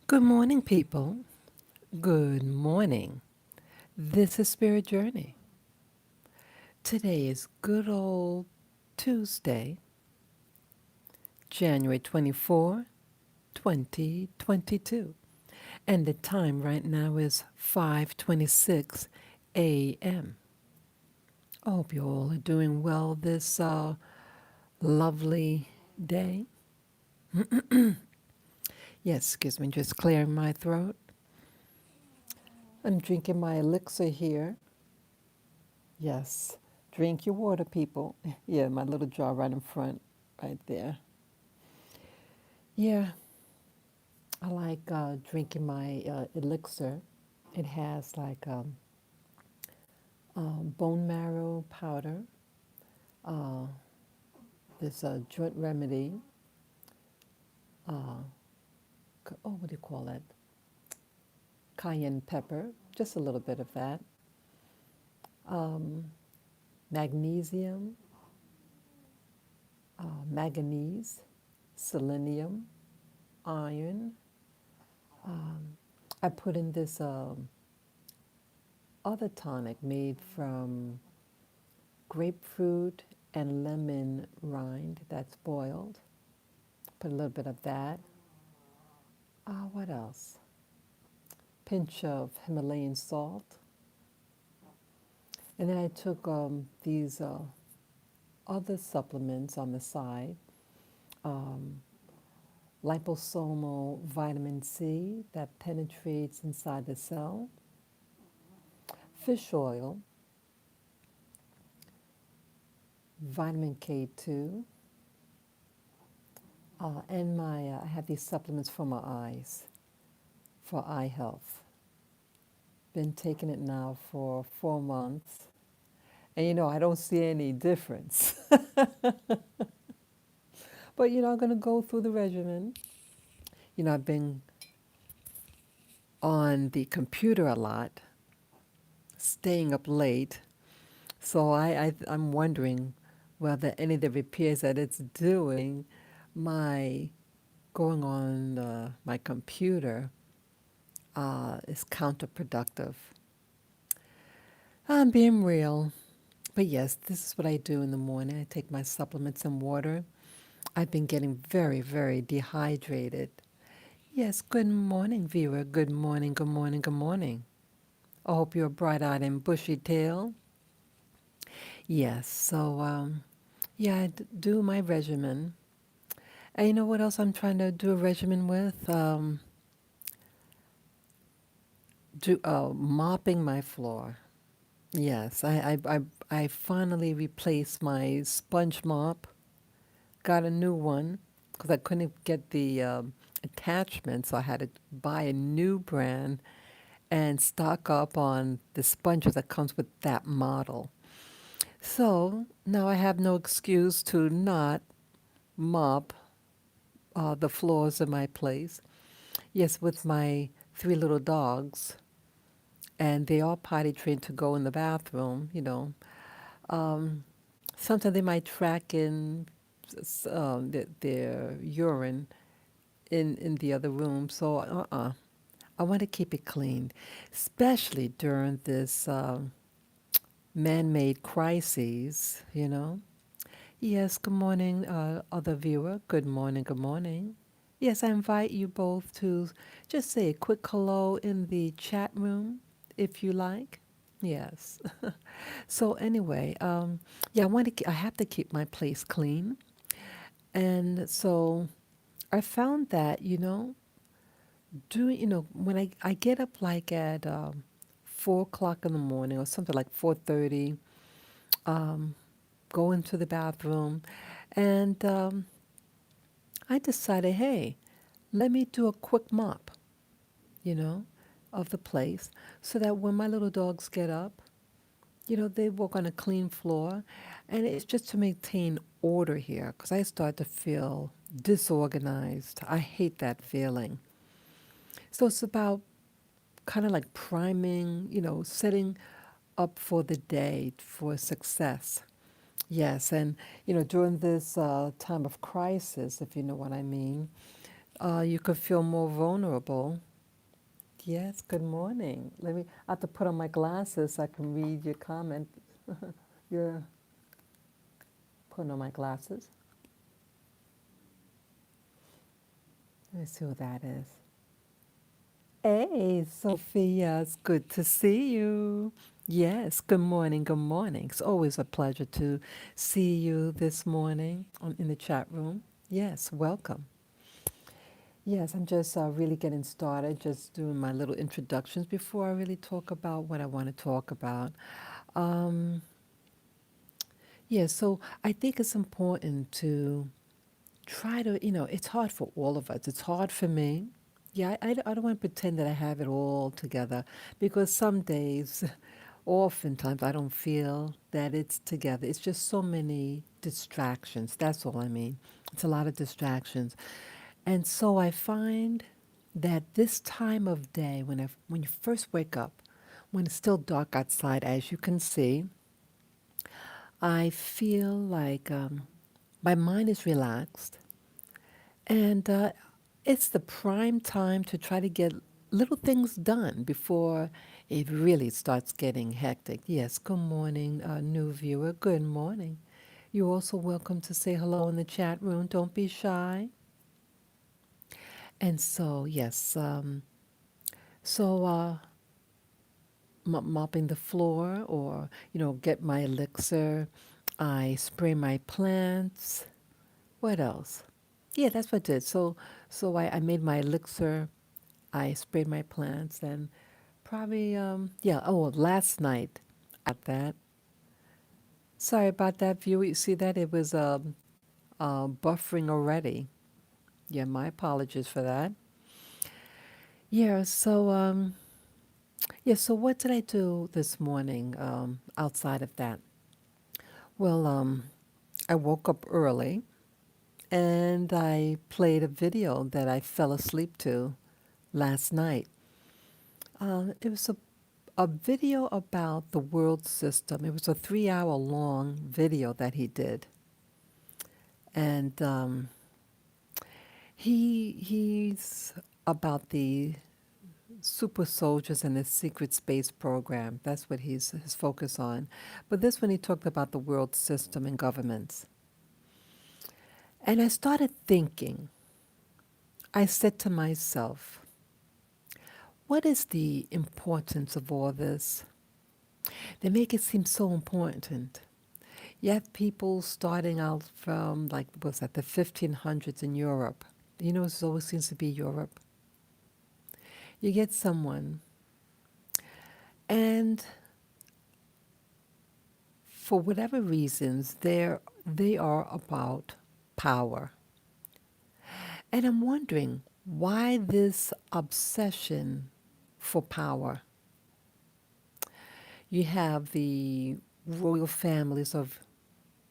Good morning, people. Good morning. This is Spirit Journey. Today is good old Tuesday, January 24, 2022. And the time right now is 5:26 a.m. I hope you all are doing well this lovely day. Yes, excuse me, just clearing my throat. I'm drinking my elixir here. Yes. Drink your water, people. Yeah, my little jar right in front, right there. Yeah, I like drinking my elixir. It has like bone marrow powder. Uh, there's a joint remedy. Uh, what do you call that? Cayenne pepper, just a little bit of that. Um, Magnesium, manganese, selenium, iron. I put in this other tonic made from grapefruit and lemon rind that's boiled. Put a little bit of that. What else? Pinch of Himalayan salt. And then I took these other supplements on the side. Um, Liposomal vitamin C that penetrates inside the cell. Fish oil, vitamin K2, and I have these supplements for my eyes, for eye health. Been taking it now for 4 months. And I don't see any difference. But I'm going to go through the regimen. I've been on the computer a lot, staying up late. So I'm wondering whether any of the repairs that it's doing, my going on my computer is counterproductive. I'm being real. But yes, this is what I do in the morning. I take my supplements and water. I've been getting very, very dehydrated. Yes, good morning, viewer. Good morning, good morning, good morning. I hope you're bright eyed and bushy tail. Yes, so yeah, do my regimen. And you know what else I'm trying to do a regimen with? Mopping my floor. Yes, I finally replaced my sponge mop. Got a new one because I couldn't get the attachment, so I had to buy a new brand and stock up on the sponges that comes with that model. So now I have no excuse to not mop the floors of my place. Yes, with my three little dogs, and they are potty trained to go in the bathroom. Um, Sometimes they might track in their urine in the other room. So, I want to keep it clean, especially during this man-made crises. Yes, good morning, other viewer. Good morning, good morning. Yes, I invite you both to just say a quick hello in the chat room if you like. Yes. So anyway, yeah, I have to keep my place clean. And so I found that, when I get up like at 4 o'clock in the morning or something like 4:30, um, go into the bathroom, and I decided, hey, let me do a quick mop, you know, of the place, so that when my little dogs get up, they walk on a clean floor, and it's just to maintain order here, because I start to feel disorganized. I hate that feeling. So it's about kind of like priming, setting up for the day for success. Yes, and during this time of crisis, if you know what I mean, You could feel more vulnerable. Yes, good morning. I have to put on my glasses so I can read your comment. You're putting on my glasses. Let me see who that is. Hey, Sophia, it's good to see you. Yes, good morning, good morning. It's always a pleasure to see you this morning in the chat room. Yes, welcome. Yes, I'm just really getting started, just doing my little introductions before I really talk about what I want to talk about. Um, yeah, so I think it's important to try to, it's hard for all of us. It's hard for me. Yeah, I don't want to pretend that I have it all together because some days, oftentimes, I don't feel that it's together. It's just so many distractions. That's all I mean. It's a lot of distractions. And so I find that this time of day, when you first wake up, when it's still dark outside, as you can see, I feel like my mind is relaxed. And it's the prime time to try to get little things done before it really starts getting hectic. Yes, good morning, new viewer. Good morning. You're also welcome to say hello in the chat room. Don't be shy. And so, yes, so mopping the floor or, get my elixir. I spray my plants. What else? Yeah, that's what I did. So I made my elixir. I sprayed my plants and probably, yeah, oh, last night at that. Sorry about that, view. You see that? It was buffering already. Yeah, my apologies for that. Yeah, so what did I do this morning outside of that? Well, I woke up early and I played a video that I fell asleep to last night. It was a video about the world system. It was a 3 hour long video that he did. And he's about the super soldiers and the secret space program. That's what he's his focus on. But this one he talked about the world system and governments. And I started thinking, I said to myself, what is the importance of all this? They make it seem so important. You have people starting out from, like, what's that, the 1500s in Europe. It always seems to be Europe. You get someone, and for whatever reasons, they are about power. And I'm wondering why this obsession for power. You have the royal families of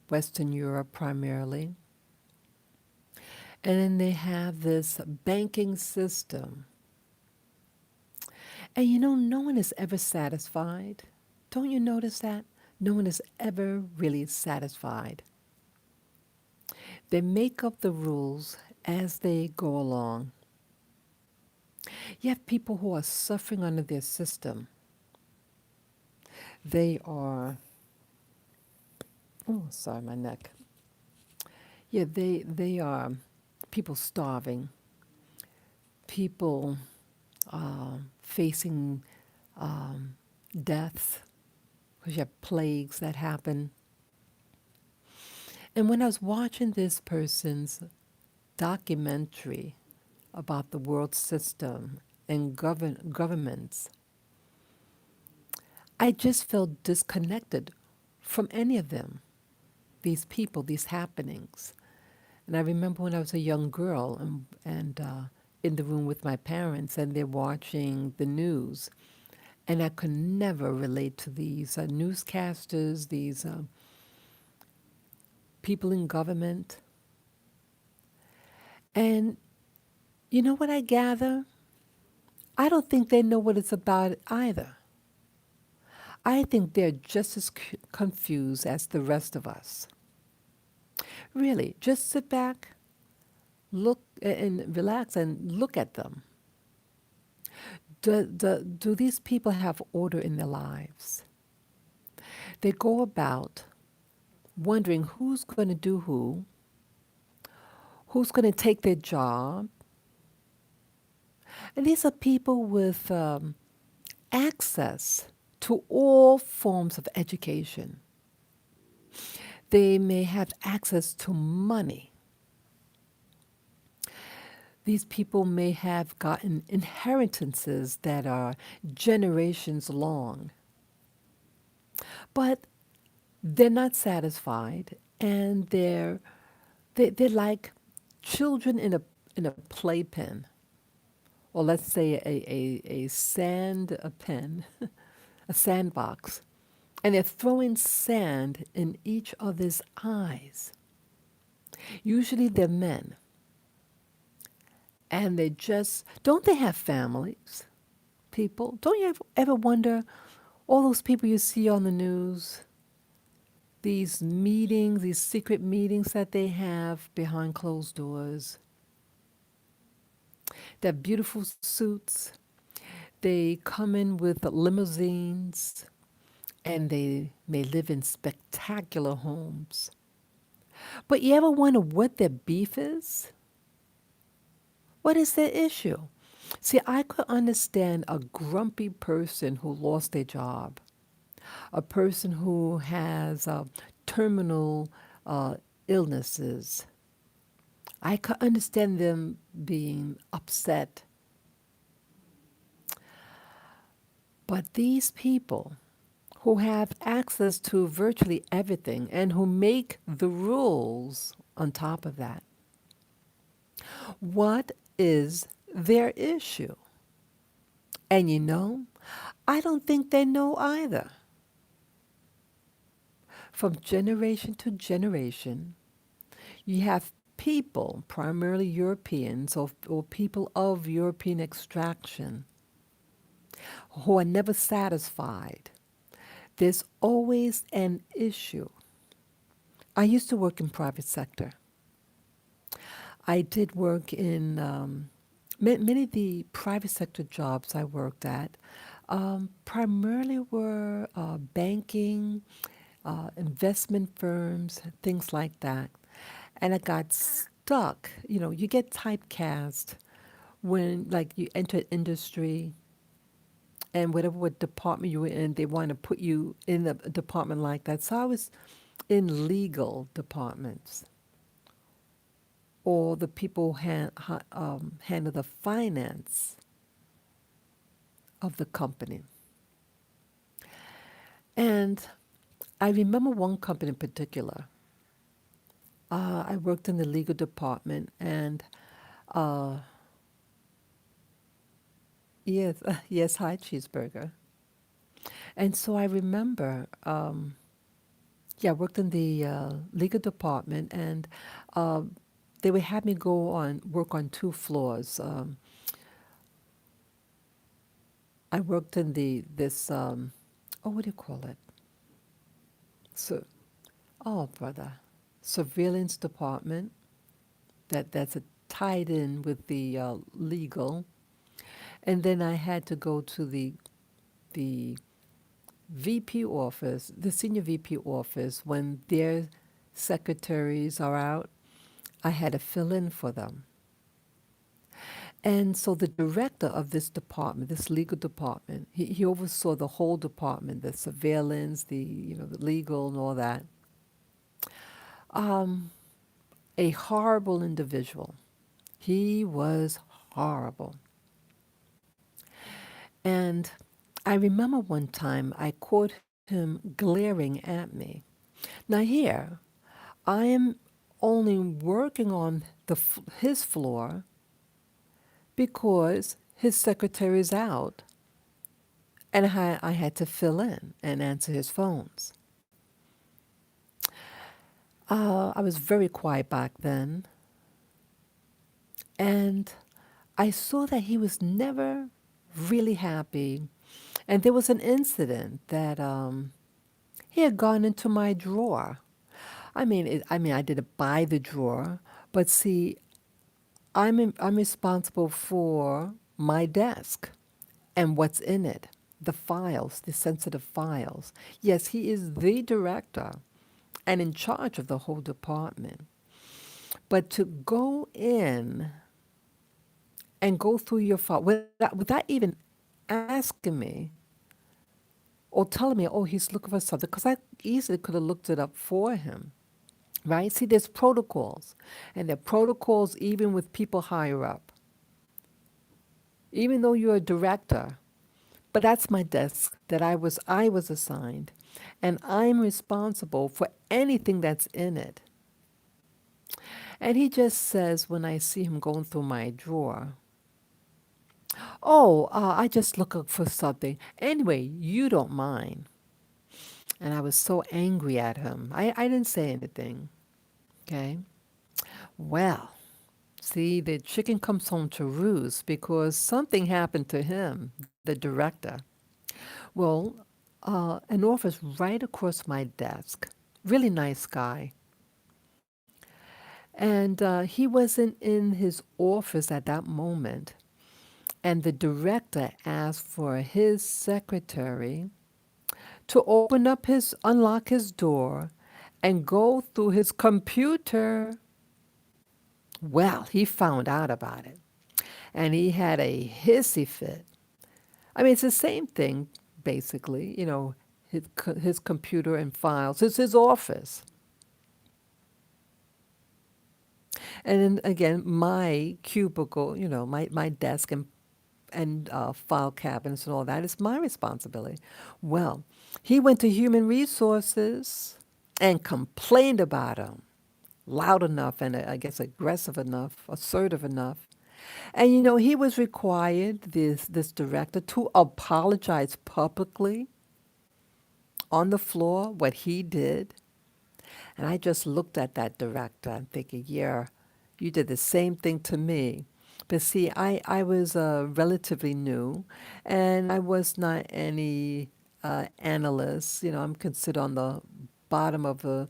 Western Europe primarily, and then they have this banking system. And no one is ever satisfied. Don't you notice that? No one is ever really satisfied. They make up the rules as they go along. You have people who are suffering under their system. They are, oh, sorry, my neck. Yeah, they are people starving, people facing um, death because you have plagues that happen. And when I was watching this person's documentary about the world system and governments, I just felt disconnected from any of them, these people, these happenings. And I remember when I was a young girl and in the room with my parents, and they're watching the news. And I could never relate to these newscasters, these people in government. And you know what I gather? I don't think they know what it's about either. I think they're just as confused as the rest of us. Really, just sit back, look and relax and look at them. Do these people have order in their lives? They go about wondering who's going to do who's going to take their job. And these are people with access to all forms of education. They may have access to money. These people may have gotten inheritances that are generations long, but they're not satisfied, and they're like children in a playpen, or let's say a sand a pen, a sandbox, and they're throwing sand in each other's eyes. Usually they're men, and they just don't they have families? People, don't you ever wonder all those people you see on the news? These meetings, these secret meetings that they have behind closed doors, their beautiful suits. They come in with limousines and they may live in spectacular homes. But you ever wonder what their beef is? What is their issue? See, I could understand a grumpy person who lost their job, a person who has terminal illnesses. I could understand them being upset. But these people who have access to virtually everything and who make the rules on top of that, what is their issue? And you know, I don't think they know either. From generation to generation, you have people, primarily Europeans or people of European extraction, who are never satisfied. There's always an issue. I used to work in private sector. I did work in many of the private sector jobs I worked at. Primarily were banking, investment firms, things like that. And I got stuck. You know, you get typecast when, like, you enter industry and whatever what department you were in, they want to put you in a department like that. So I was in legal departments, or the people handle the finance of the company. And I remember one company in particular. I worked in the legal department, and uh, yes, yes, hi, cheeseburger. And so I remember, yeah, I worked in the legal department, and uh, they would have me go on work on two floors. I worked in oh, what do you call it? So, oh, brother, surveillance department. That's tied in with the legal, and then I had to go to the VP office, the senior VP office, when their secretaries are out. I had to fill in for them. And so the director of this department, this legal department, he oversaw the whole department, the surveillance, the legal and all that. Um, a horrible individual. He was horrible. And I remember one time I caught him glaring at me. Now here, I am only working on his floor because his secretary is out, and I had to fill in and answer his phones. I was very quiet back then, and I saw that he was never really happy. And there was an incident that he had gone into my drawer. I mean, I didn't buy the drawer, but see, I'm responsible for my desk and what's in it, the files, the sensitive files. Yes, he is the director and in charge of the whole department. But to go in and go through your file without even asking me or telling me, oh, he's looking for something, because I easily could have looked it up for him, right? See, there's protocols, and there are protocols even with people higher up. Even though you're a director, but that's my desk that I was assigned, and I'm responsible for anything that's in it. And he just says when I see him going through my drawer, "Oh, I just looking for something. Anyway, you don't mind." And I was so angry at him. I didn't say anything. Okay. Well, see, the chicken comes home to roost because something happened to him, the director. Well, an office right across my desk. Really nice guy. And he wasn't in his office at that moment. And the director asked for his secretary to unlock his door and go through his computer. Well, he found out about it and he had a hissy fit. I mean, it's the same thing, basically, his computer and files. It's his office. And then again, my cubicle, my desk and file cabinets and all that is my responsibility. Well, he went to human resources and complained about him loud enough and I guess aggressive enough, assertive enough. And he was required, this director, to apologize publicly on the floor what he did. And I just looked at that director and thinking, yeah, you did the same thing to me. But see, I was relatively new and I was not any analyst. I'm considered on the bottom of the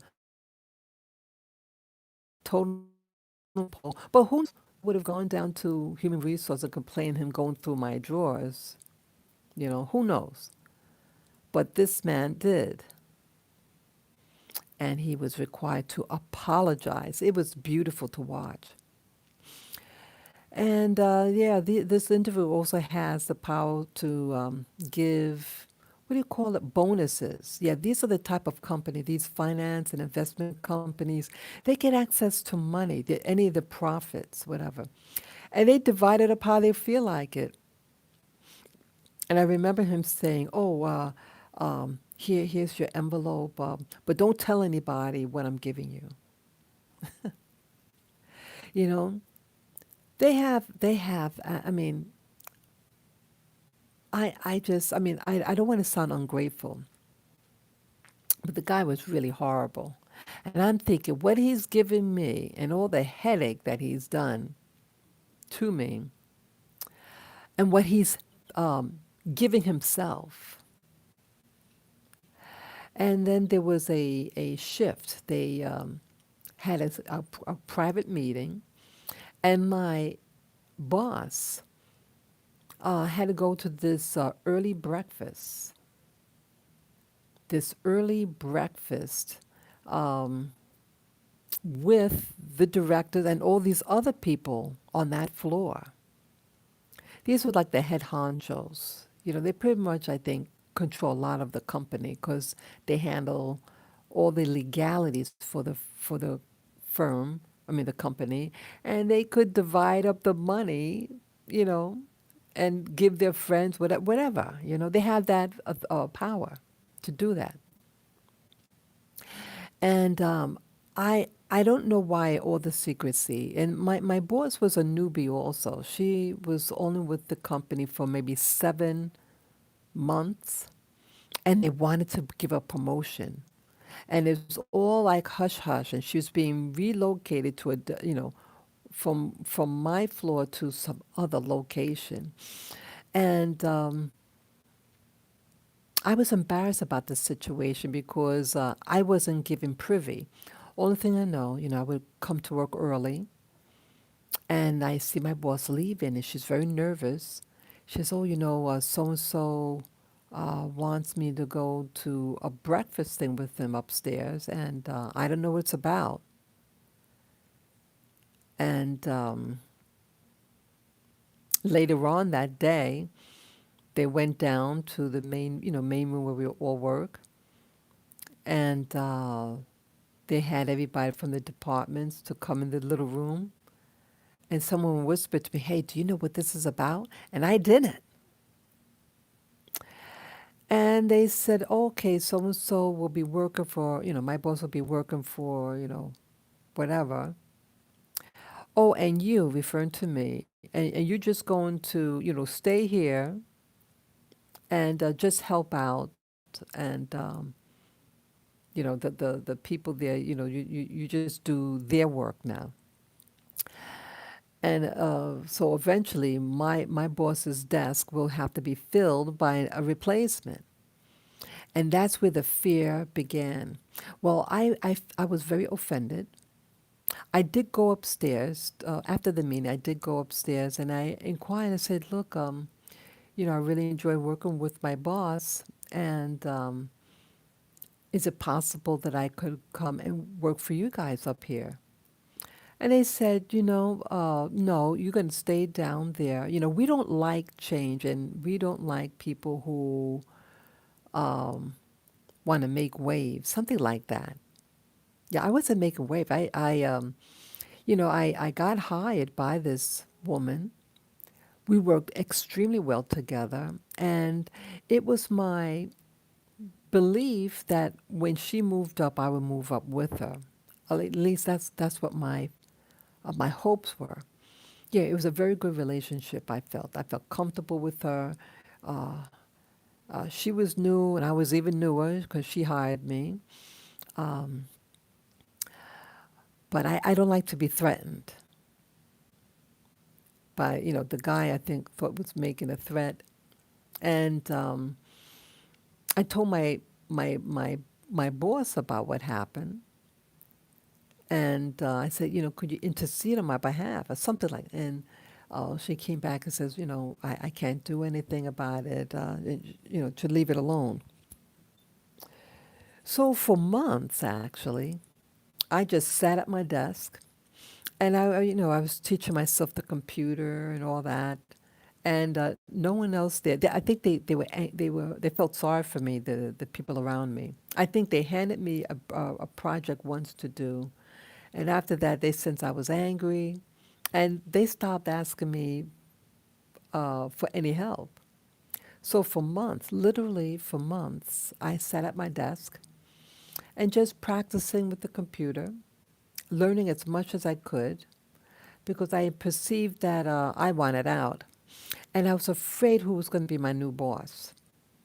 total poll. But who knows? Would have gone down to human resource and complained him going through my drawers. Who knows? But this man did. And he was required to apologize. It was beautiful to watch. And yeah, this interview also has the power to give, what do you call it, bonuses. Yeah, these are the type of company, these finance and investment companies, they get access to money, any of the profits, whatever. And they divide it up how they feel like it. And I remember him saying, oh, here's your envelope, but don't tell anybody what I'm giving you. You know, they have, I mean, I don't want to sound ungrateful, but the guy was really horrible. And I'm thinking, what he's given me and all the headache that he's done to me, and what he's um, giving himself. And then there was a shift. They had a private meeting, and my boss had to go to this early breakfast. This early breakfast um, with the directors and all these other people on that floor. These were like the head honchos. They pretty much, I think, control a lot of the company because they handle all the legalities for the firm. I mean, the company, and they could divide up the money, you know, and give their friends whatever. They have that power to do that. And I don't know why all the secrecy. And my boss was a newbie also. She was only with the company for maybe 7 months, and they wanted to give a promotion. And it was all like hush hush, and she was being relocated to from my floor to some other location. And I was embarrassed about the situation because I wasn't given privy. Only thing I know, I would come to work early And I see my boss leaving, and she's very nervous. She says, "Oh, so and so wants me to go to a breakfast thing with them upstairs, and I don't know what it's about." And later on that day, they went down to the main room where we all work, and they had everybody from the departments to come in the little room. And someone whispered to me, "Hey, do you know what this is about?" And I didn't. And they said, "Okay, so and so will be working for, my boss will be working for, whatever. Oh, and you," referring to me, "and you're just going to, stay here and just help out. And, the people there, you just do their work now." And so eventually, my boss's desk will have to be filled by a replacement. And that's where the fear began. Well, I was very offended. I did go upstairs after the meeting. I did go upstairs and I inquired. I said, "Look, I really enjoy working with my boss, and is it possible that I could come and work for you guys up here?" And they said, "No, you're going to stay down there. We don't like change, and we don't like people who want to make waves, something like that." Yeah, I wasn't making wave. I got hired by this woman. We worked extremely well together, and it was my belief that when she moved up, I would move up with her. At least that's what my hopes were. Yeah, it was a very good relationship. I felt comfortable with her. Uh, she was new, and I was even newer because she hired me. Um, but I don't like to be threatened by the guy. I think thought was making a threat, and I told my my my boss about what happened, and I said, "Could you intercede on my behalf or something like?" And she came back and says, "I can't do anything about it. To leave it alone." So for months, actually, I just sat at my desk, and I was teaching myself the computer and all that, and no one else there. I think they felt sorry for me, the people around me. I think they handed me a project once to do, and after that, they since I was angry, and they stopped asking me for any help. So for months, literally for months, I sat at my desk and just practicing with the computer, learning as much as I could, because I perceived that I wanted out. And I was afraid who was going to be my new boss.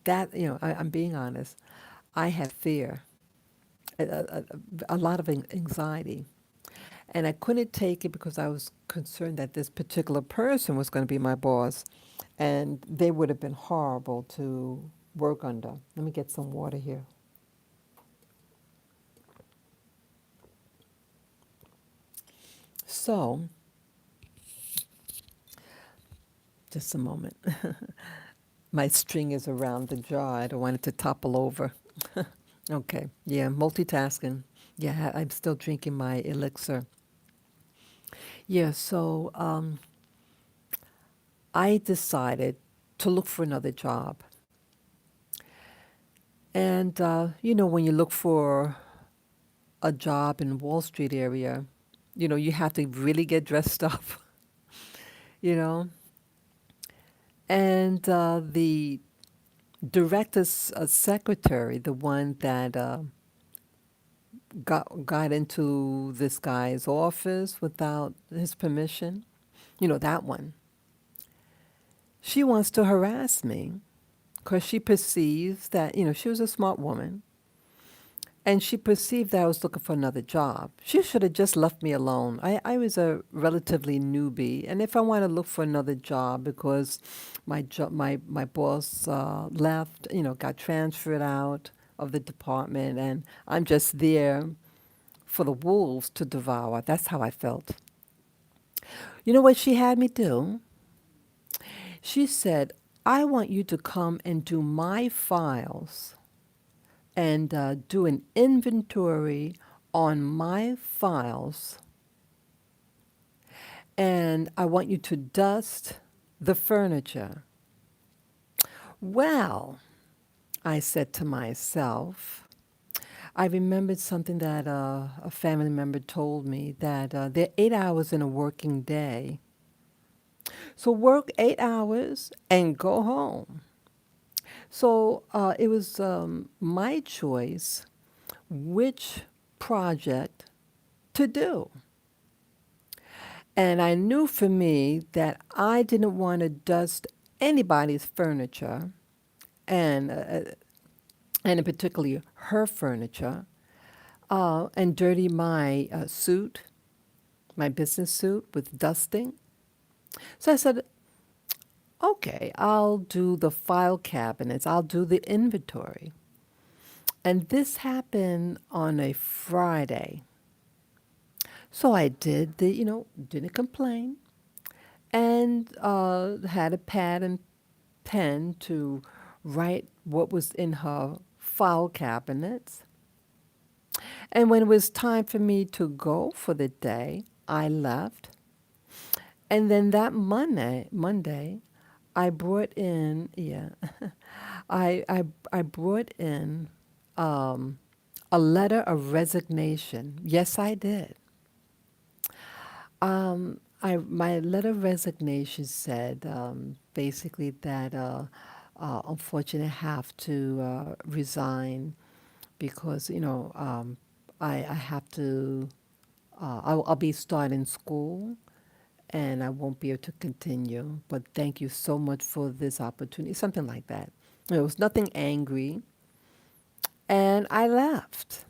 That, I'm being honest, I had fear, a lot of anxiety. And I couldn't take it because I was concerned that this particular person was going to be my boss. And they would have been horrible to work under. Let me get some water here. So, just a moment. My string is around the jar. I don't want it to topple over. Okay. Yeah, multitasking. Yeah, I'm still drinking my elixir. Yeah, so I decided to look for another job. And, when you look for a job in Wall Street area, you have to really get dressed up, you know. And the director's secretary, the one that got into this guy's office without his permission, that one. She wants to harass me because she perceives that, she was a smart woman, and she perceived that I was looking for another job. She should have just left me alone. I was a relatively newbie, and if I want to look for another job because my boss left, got transferred out of the department, and I'm just there for the wolves to devour. That's how I felt. You know what she had me do? She said, I want you to come and do my files and do an inventory on my files, and I want you to dust the furniture. Well, I said to myself, I remembered something that a family member told me that there are 8 hours in a working day. So work 8 hours and go home. So it was my choice which project to do. And I knew for me that I didn't want to dust anybody's furniture, and in particular her furniture, and dirty my suit, my business suit, with dusting. So I said, okay, I'll do the file cabinets, I'll do the inventory. And this happened on a Friday. So I did didn't complain, and had a pad and pen to write what was in her file cabinets. And when it was time for me to go for the day, I left. And then that Monday, I brought in, yeah, I brought in um, a letter of resignation. Yes, I did. My letter of resignation said basically that unfortunately I have to resign because I have to I'll be starting school and I won't be able to continue. But thank you so much for this opportunity, something like that. There was nothing angry, and I left.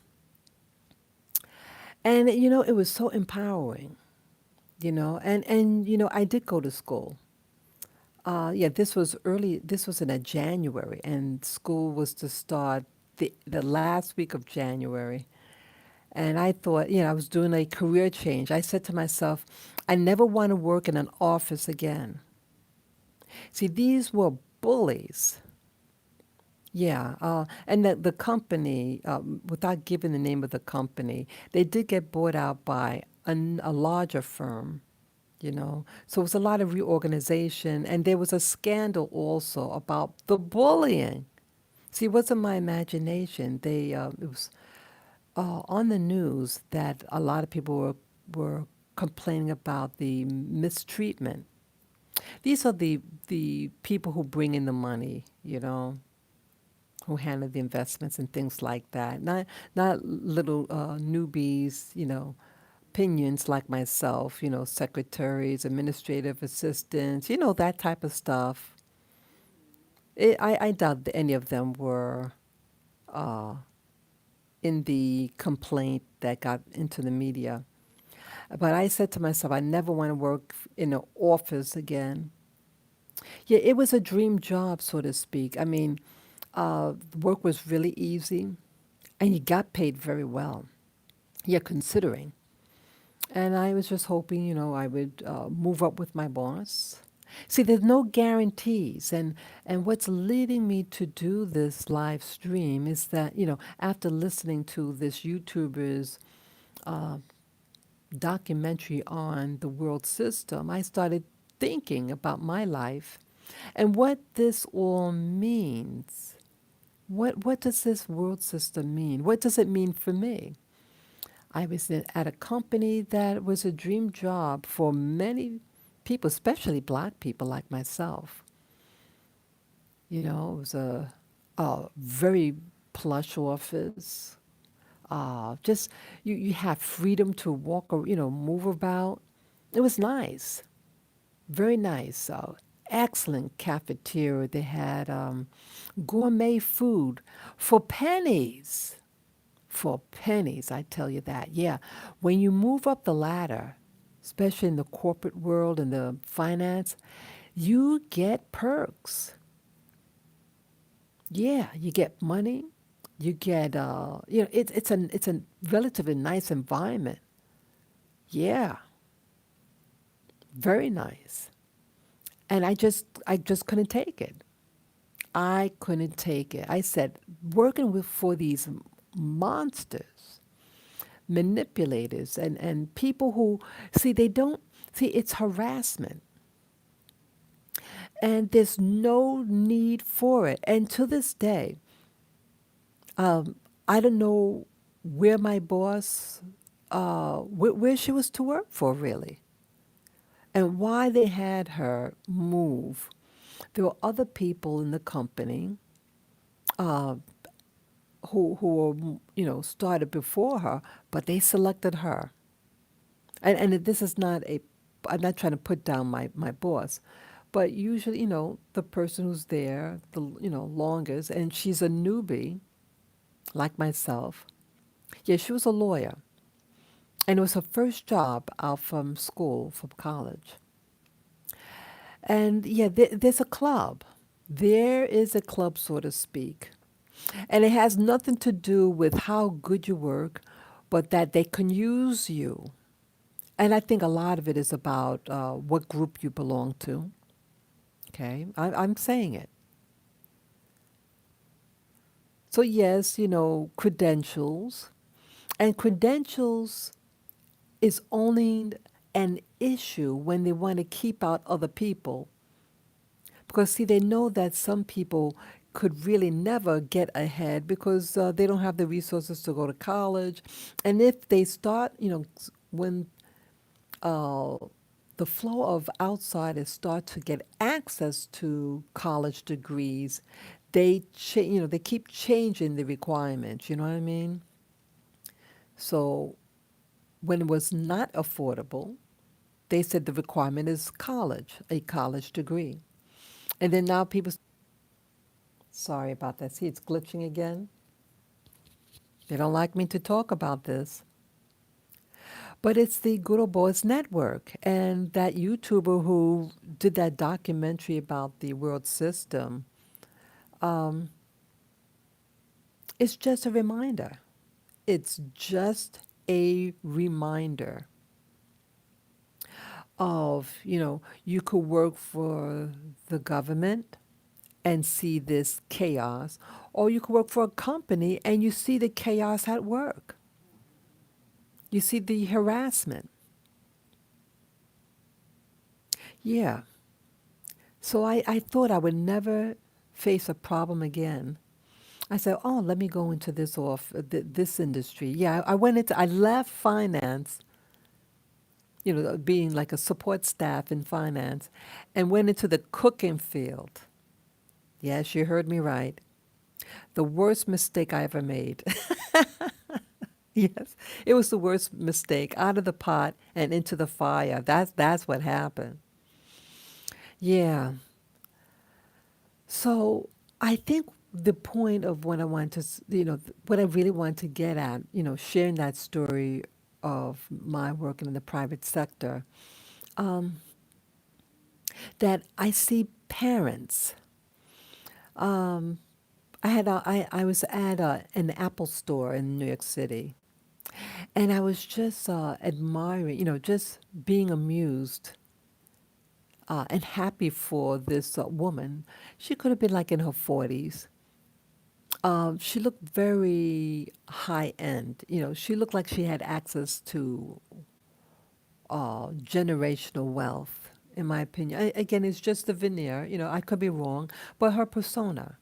And it was so empowering. I did go to school. Yeah, this was early. This was in a January, and school was to start the last week of January. And I thought, I was doing a career change. I said to myself, I never want to work in an office again. See, these were bullies. Yeah, and the company, without giving the name of the company, they did get bought out by a larger firm. So it was a lot of reorganization, and there was a scandal also about the bullying. See, it wasn't my imagination. It was on the news that a lot of people were complaining about the mistreatment. These are the people who bring in the money, who handle the investments and things like that. Not little newbies, opinions like myself, secretaries, administrative assistants, that type of stuff. I doubt that any of them were uh, in the complaint that got into the media. But I said to myself, I never want to work in an office again. Yeah, it was a dream job, so to speak. I mean, work was really easy, and you got paid very well. Yeah, considering. And I was just hoping, I would move up with my boss. See, there's no guarantees, and what's leading me to do this live stream is that after listening to this YouTuber's uh, documentary on the world system, I started thinking about my life and what this all means. What does this world system mean? What does it mean for me? I was at a company that was a dream job for many people, especially black people like myself. It was a very plush office. Just you have freedom to walk or move about. It was nice, very nice. Excellent cafeteria. They had gourmet food for pennies. For pennies, I tell you that. Yeah, when you move up the ladder, especially in the corporate world and the finance, you get perks. Yeah, you get money. You get it's a relatively nice environment. Yeah, very nice. And I just couldn't take it. I couldn't take it. I said, working with for these monsters, manipulators, and people who see they don't see it's harassment, and there's no need for it. And to this day, I don't know where my boss, where she was to work for really, and why they had her move. There were other people in the company uh, who were, started before her, but they selected her. And this is not a, I'm not trying to put down my boss, but usually, the person who's there the, longest, and she's a newbie, like myself. Yeah, she was a lawyer, and it was her first job out from school, from college. And yeah, there's a club. There is a club, so to speak. And it has nothing to do with how good you work, but that they can use you. And I think a lot of it is about what group you belong to. Okay, I'm saying it. So, yes, credentials. And credentials is only an issue when they want to keep out other people. Because, see, they know that some people could really never get ahead because they don't have the resources to go to college. And if they start, when uh, the flow of outsiders start to get access to college degrees, they keep changing the requirements. You know what I mean? So when it was not affordable, they said the requirement is college, a college degree. And then now people, sorry about that. See, it's glitching again. They don't like me to talk about this. But it's the Good Old Boys Network and that YouTuber who did that documentary about the world system. Um, it's just a reminder. It's just a reminder of, you could work for the government and see this chaos, or you could work for a company and you see the chaos at work. You see the harassment. Yeah. So I thought I would never face a problem again. I said, "Oh, let me go into this industry." Yeah, I left finance, being like a support staff in finance, and went into the cooking field. Yes, you heard me right. The worst mistake I ever made. Yes, it was the worst mistake. Out of the pot and into the fire. That's what happened. Yeah. So I think the point of what I want to, what I really want to get at, sharing that story of my working in the private sector, um, that I see parents. Um, I was at an Apple store in New York City, and I was just admiring, just being amused and happy for this woman. She could have been like in her 40s. She looked very high end. She looked like she had access to generational wealth, in my opinion. Again, it's just the veneer. I could be wrong, but her persona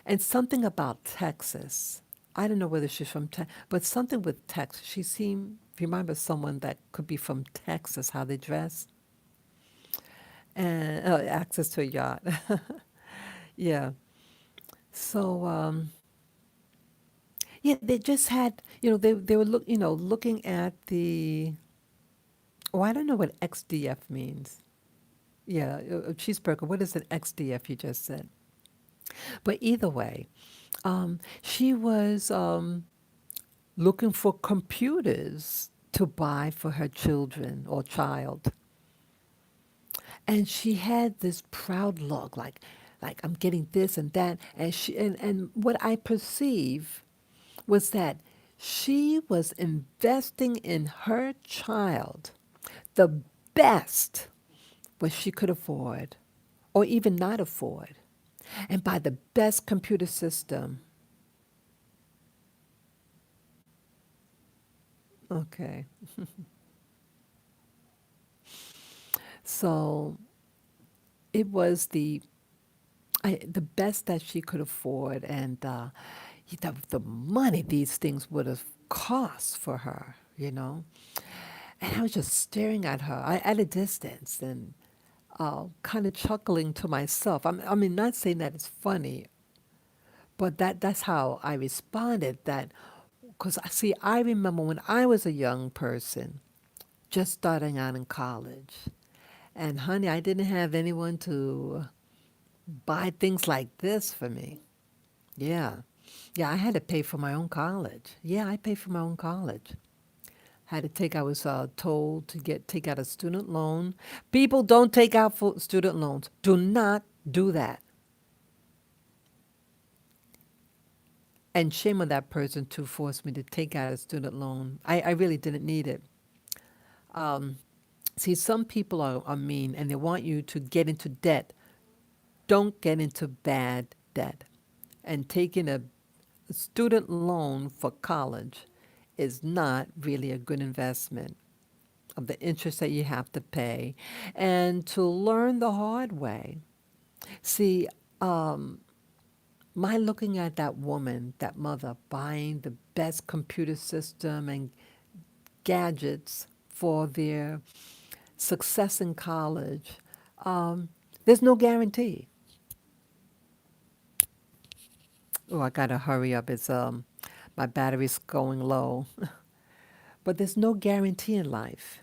and something about Texas. I don't know whether she's from Texas, but something with Texas. She seemed, if you remember someone that could be from Texas, how they dress, and access to a yacht. Yeah. So, yeah, they just had, they were looking at the, oh, I don't know what XDF means. Yeah, a cheeseburger. What is an XDF you just said? But either way, she was looking for computers to buy for her children or child. And she had this proud look, like I'm getting this and that. And what I perceive was that she was investing in her child the best. what she could afford or even not afford, and buy the best computer system. Okay. So it was the best that she could afford, and the money these things would have cost for her, you know. And I was just staring at her at a distance and kind of chuckling to myself. I mean, not saying that it's funny, but that's how I responded. That because see, I remember when I was a young person, just starting out in college, and honey, I didn't have anyone to buy things like this for me. Yeah. Yeah, I had to pay for my own college. Yeah, I paid for my own college. Had to take, I was told to take out a student loan. People don't take out student loans. Do not do that. And shame on that person to force me to take out a student loan. I really didn't need it. See, some people are mean and they want you to get into debt. Don't get into bad debt. And taking a student loan for college is not really a good investment of the interest that you have to pay and to learn the hard way. See, my looking at that woman, that mother, buying the best computer system and gadgets for their success in college, um, there's no guarantee. Oh, I gotta hurry up. It's my battery's going low. But there's no guarantee in life.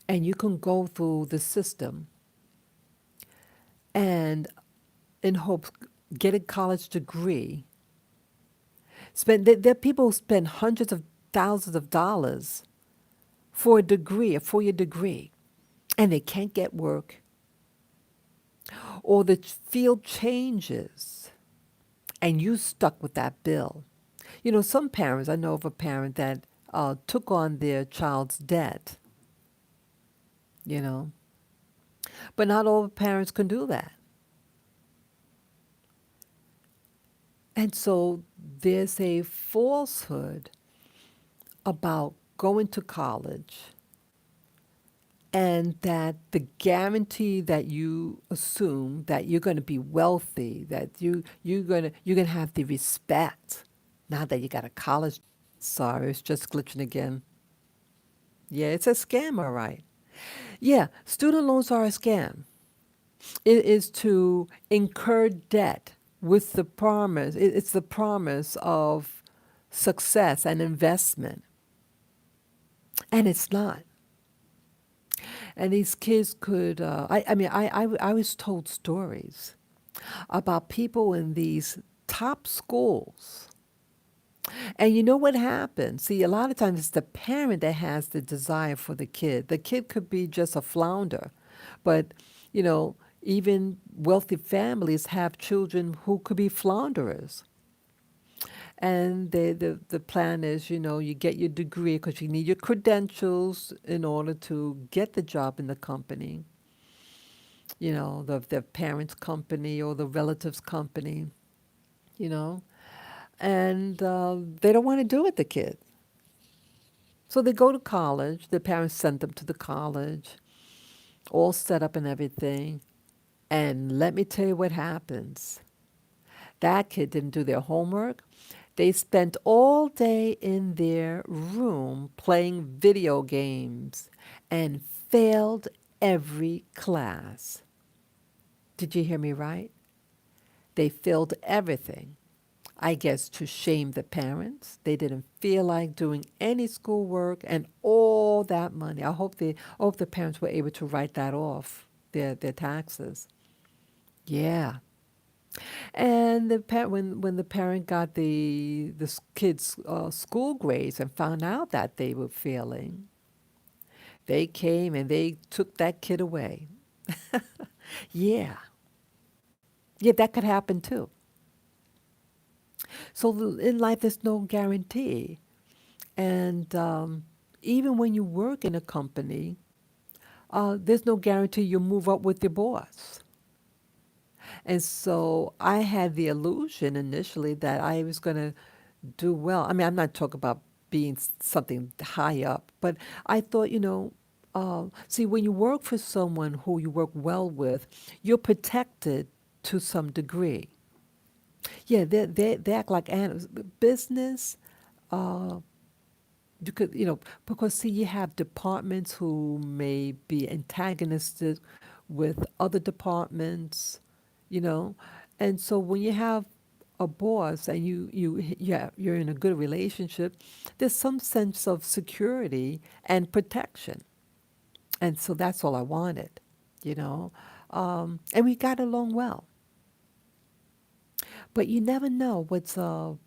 And you can go through the system and in hopes get a college degree. There are people who spend hundreds of thousands of dollars for a degree, a 4-year degree, and they can't get work, or the field changes, and you stuck with that bill. You know, some parents, I know of a parent that took on their child's debt, you know, but not all parents can do that. And so there's a falsehood about going to college and that the guarantee that you assume that you're going to be wealthy, that you're going to have the respect now that you got a college. Sorry, it's just glitching again. Yeah, it's a scam, all right. Yeah, student loans are a scam. It is to incur debt with the promise. It's the promise of success and investment, and it's not. And these kids could, I mean, I was told stories about people in these top schools. And you know what happens? See, a lot of times it's the parent that has the desire for the kid. The kid could be just a flounder, but, you know, even wealthy families have children who could be flounderers. And the plan is, you know, you get your degree because you need your credentials in order to get the job in the company, you know, the parents' company or the relatives' company, you know, and they don't want to do it, the kid. So they go to college. The parents send them to the college, all set up and everything. And let me tell you what happens. That kid didn't do their homework. They spent all day in their room playing video games and failed every class. Did you hear me right? They failed everything. I guess to shame the parents. They didn't feel like doing any schoolwork and all that money. I hope the parents were able to write that off, their taxes. Yeah. And when the parent got the kids' school grades and found out that they were failing, they came and they took that kid away. Yeah, yeah, that could happen too. So in life, there's no guarantee, and even when you work in a company, there's no guarantee you'll move up with your boss. And so I had the illusion initially that I was going to do well. I mean, I'm not talking about being something high up, but I thought, see, when you work for someone who you work well with, you're protected to some degree. Yeah, they act like animals. Business, uh, you could, because see, you have departments who may be antagonistic with other departments, you know, and so when you have a boss and yeah, you're in a good relationship, there's some sense of security and protection, and so that's all I wanted, you know, and we got along well, but you never know what's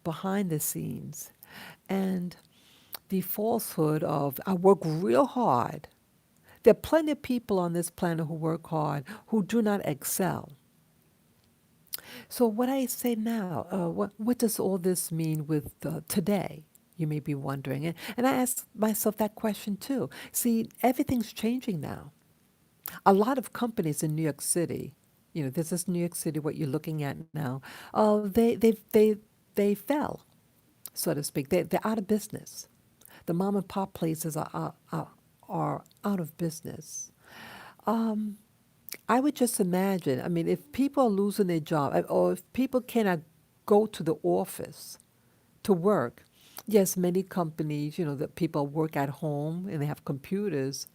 behind the scenes, and the falsehood of I work real hard. There are plenty of people on this planet who work hard who do not excel. So, what I say now, what does all this mean with today? You may be wondering. And I ask myself that question too. See, everything's changing now. A lot of companies in New York City, this is New York City, what you're looking at now, they fell, so to speak. They're out of business. The mom and pop places are out of business. Um, I would just imagine, I mean, if people are losing their job, or if people cannot go to the office to work, yes, many companies, that people work at home and they have computers,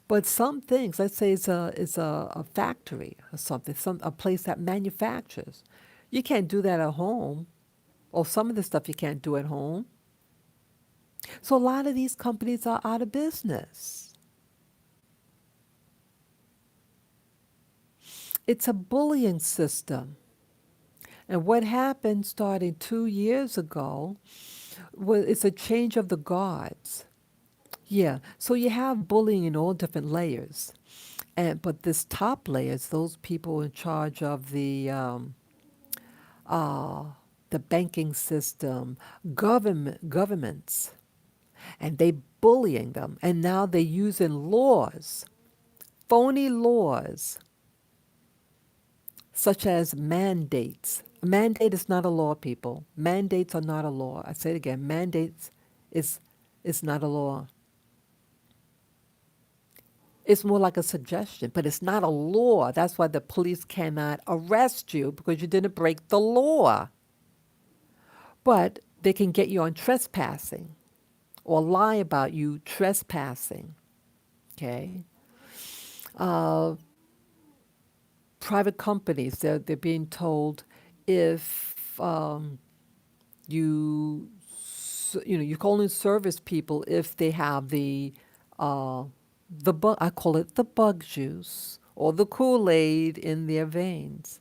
but some things, let's say it's a factory or something, a place that manufactures, you can't do that at home, or some of the stuff you can't do at home. So a lot of these companies are out of business. It's a bullying system. And what happened starting 2 years ago was it's a change of the guards. Yeah. So you have bullying in all different layers. But this top layers, those people in charge of uh, the banking system, governments, and they bullying them. And now they're using laws, phony laws, such as mandates. A mandate is not a law, people. Mandates are not a law. I say it again. Mandates is is not a law. It's more like a suggestion, but it's not a law. That's why the police cannot arrest you because you didn't break the law. But they can get you on trespassing or lie about you trespassing. Okay. Uh, Private companies, they're being told if you can only service people if they have uh, the bug. I call it the bug juice or the Kool-Aid in their veins.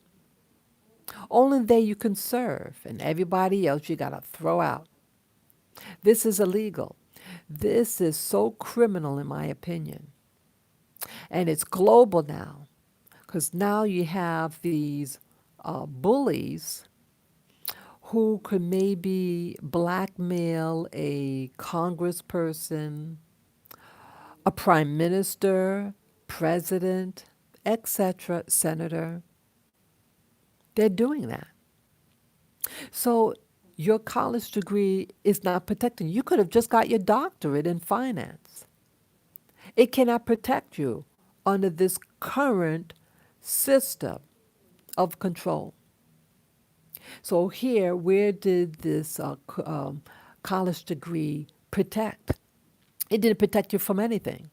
Only they you can serve, and everybody else you gotta throw out. This is illegal. This is so criminal, in my opinion, and it's global now because now you have these bullies who could maybe blackmail a congressperson, a prime minister, president, etc., senator. They're doing that. So your college degree is not protecting you. You could have just got your doctorate in finance. It cannot protect you under this current system of control. So here, where did this college degree protect? It didn't protect you from anything.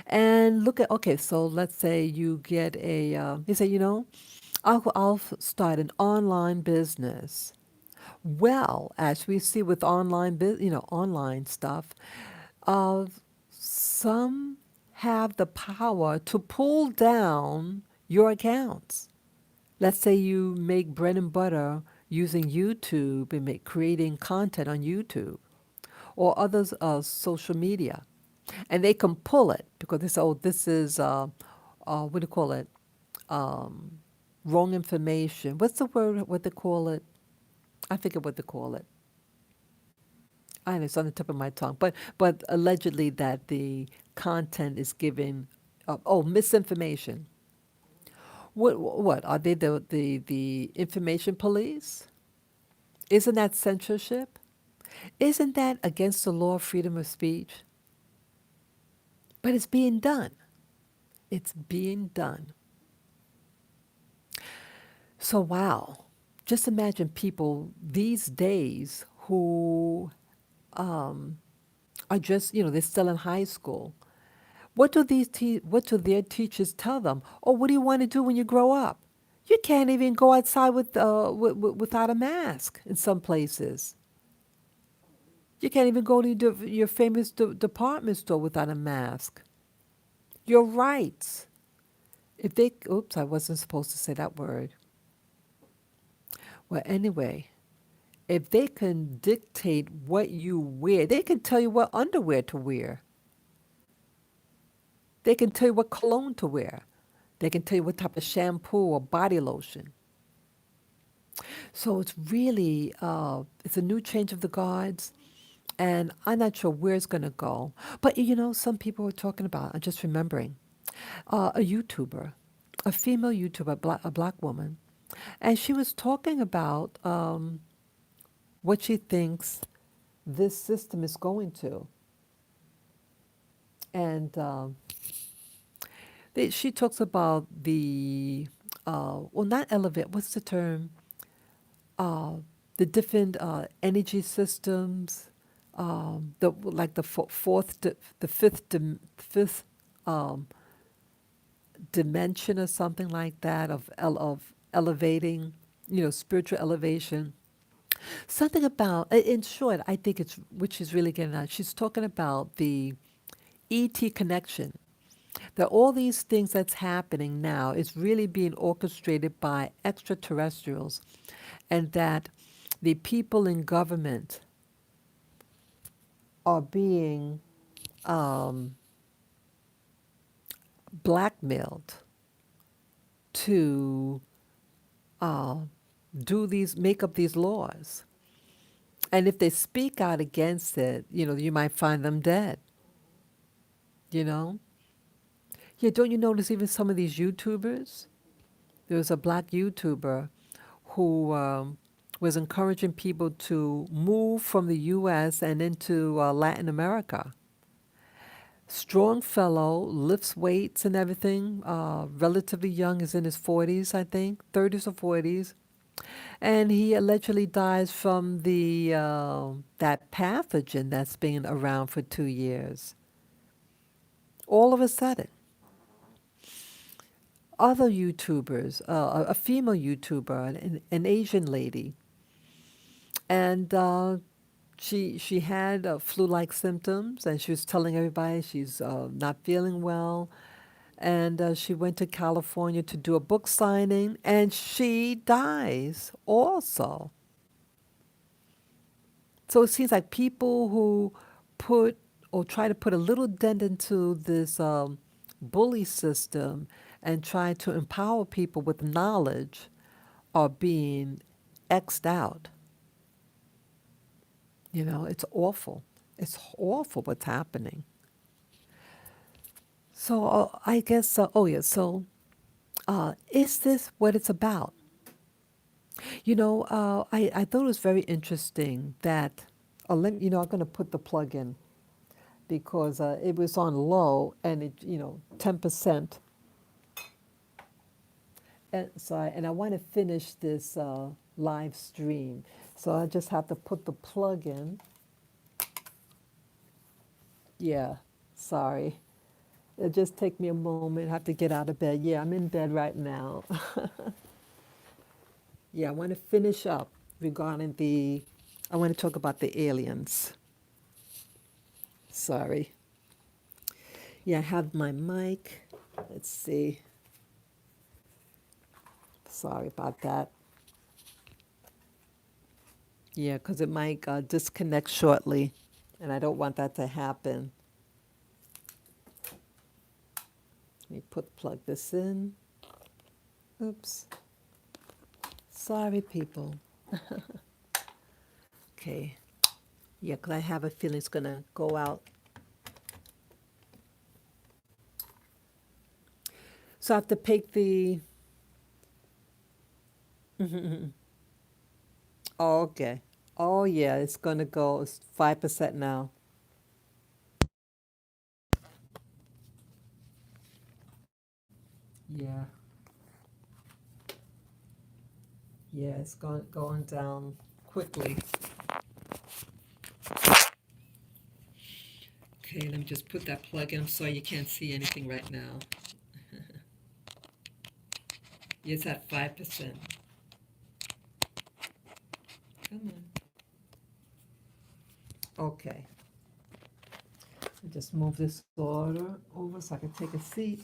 And look at, okay, so let's say you get you say, I'll start an online business. Well, as we see with online stuff, uh, some have the power to pull down your accounts. Let's say you make bread and butter using YouTube and creating content on YouTube or others social media, and they can pull it because they say, "Oh, this is what do you call it? Um, Wrong information." What's the word? What they call it? I forget what they call it. I know it's on the tip of my tongue, but allegedly that the content is given Oh, misinformation. What are they, the information police? Isn't that censorship? Isn't that against the law of freedom of speech? But it's being done. It's being done. So, wow. Just imagine people these days who are just, they're still in high school. What do their teachers tell them? Oh, what do you want to do when you grow up? You can't even go outside without a mask in some places. You can't even go to your famous department store without a mask. Your rights. If they, oops, I wasn't supposed to say that word. Well, anyway, if they can dictate what you wear, they can tell you what underwear to wear. They can tell you what cologne to wear. They can tell you what type of shampoo or body lotion. So it's really, it's a new change of the guards, and I'm not sure where it's going to go. But some people were talking about, I'm just remembering, a YouTuber, a female YouTuber, a black woman, and she was talking about what she thinks this system is going to. And she talks about well, not elevate, what's the term? Uh, the different energy systems, like the fifth um, dimension or something like that of elevating, spiritual elevation. Something about, in short, I think it's what she's really getting at. She's talking about the ET connection. That all these things that's happening now is really being orchestrated by extraterrestrials, and that the people in government are being um, blackmailed to uh, make up these laws. And if they speak out against it, you might find them dead, you know? Yeah, don't you notice even some of these YouTubers? There was a black YouTuber who was encouraging people to move from the U.S. and into Latin America. Strong fellow, lifts weights and everything. Relatively young, is in his 40s, I think, 30s or 40s, and he allegedly dies from the that pathogen that's been around for 2 years. All of a sudden, other YouTubers, a female YouTuber, an Asian lady, and she had flu-like symptoms, and she was telling everybody she's not feeling well. And she went to California to do a book signing, and she dies also. So it seems like people who put or try to put a little dent into this bully system and try to empower people with knowledge are being X'd out. It's awful. It's awful what's happening. So I guess, oh yeah, so is this what it's about? I thought it was very interesting that, I'm going to put the plug in because it was on low and 10%. And I want to finish this live stream. So I just have to put the plug in. Yeah, sorry. It just take me a moment. I have to get out of bed. Yeah, I'm in bed right now. Yeah, I want to finish up regarding I want to talk about the aliens. Sorry. Yeah, I have my mic. Let's see. Sorry about that. Yeah, because it might disconnect shortly, and I don't want that to happen. Let me plug this in. Oops. Sorry, people. Okay. Yeah, because I have a feeling it's going to go out. So I have to pick the. Oh, okay. Oh yeah, it's gonna go. It's 5% now. Yeah, yeah, it's going down quickly. Okay, let me just put that plug in. I'm sorry you can't see anything right now. It's at 5%. Come on. Okay. I just move this order over so I can take a seat.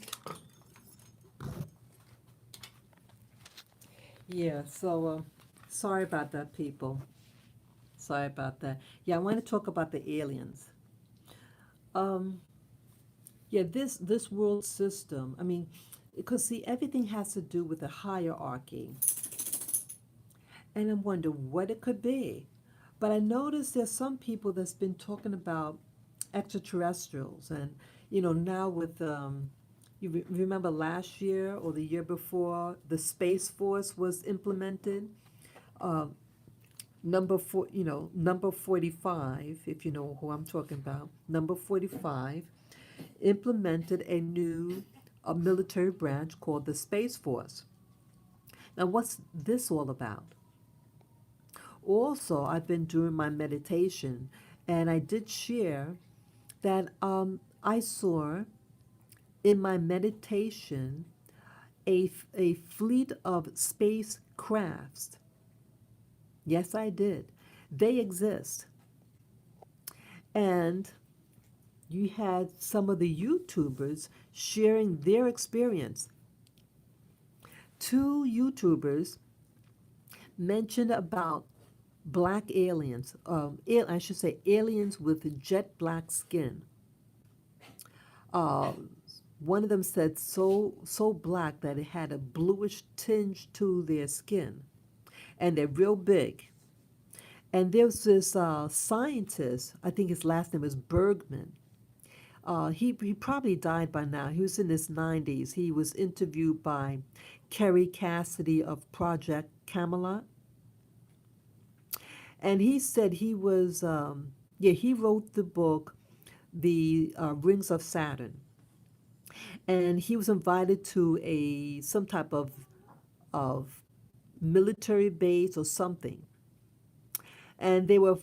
Yeah, so sorry about that, people. Sorry about that. Yeah, I want to talk about the aliens. Um, yeah, this world system. I mean, because see, everything has to do with a hierarchy, and I wonder what it could be. But I noticed there's some people that's been talking about extraterrestrials, and now with remember last year or the year before the Space Force was implemented. Uh, number 45, if you know who I'm talking about, number 45 implemented a military branch called the Space Force. Now, what's this all about? Also, I've been doing my meditation, and I did share that I saw in my meditation a fleet of spacecrafts. Yes, I did. They exist. And you had some of the YouTubers sharing their experience. Two YouTubers mentioned about black aliens, I should say aliens with jet black skin. Uh, One of them said so black that it had a bluish tinge to their skin, and they're real big. And there's this scientist, I think his last name is Bergman. He probably died by now. He was in his 90s. He was interviewed by Kerry Cassidy of Project Camelot. And he said he wrote the book, The Rings of Saturn. And he was invited to some type of military base or something. And there were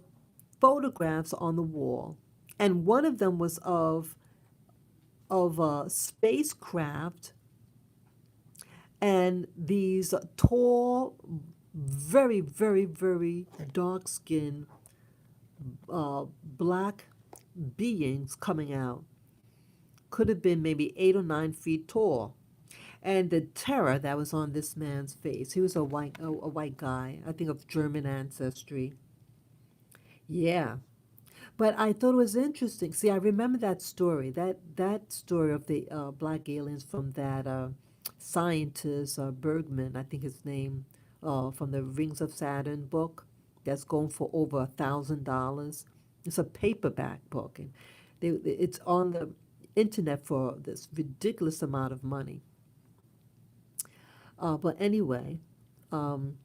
photographs on the wall. And one of them was of a spacecraft and these tall, very, very, very dark skinned black beings coming out. Could have been maybe 8 or 9 feet tall. And the terror that was on this man's face. He was a white guy, I think of German ancestry. Yeah. But I thought it was interesting. See, I remember that story, that story of the black aliens from that scientist Bergman, I think his name, from the Rings of Saturn book, that's going for over $1,000. It's a paperback book, and it's on the internet for this ridiculous amount of money. But anyway, um,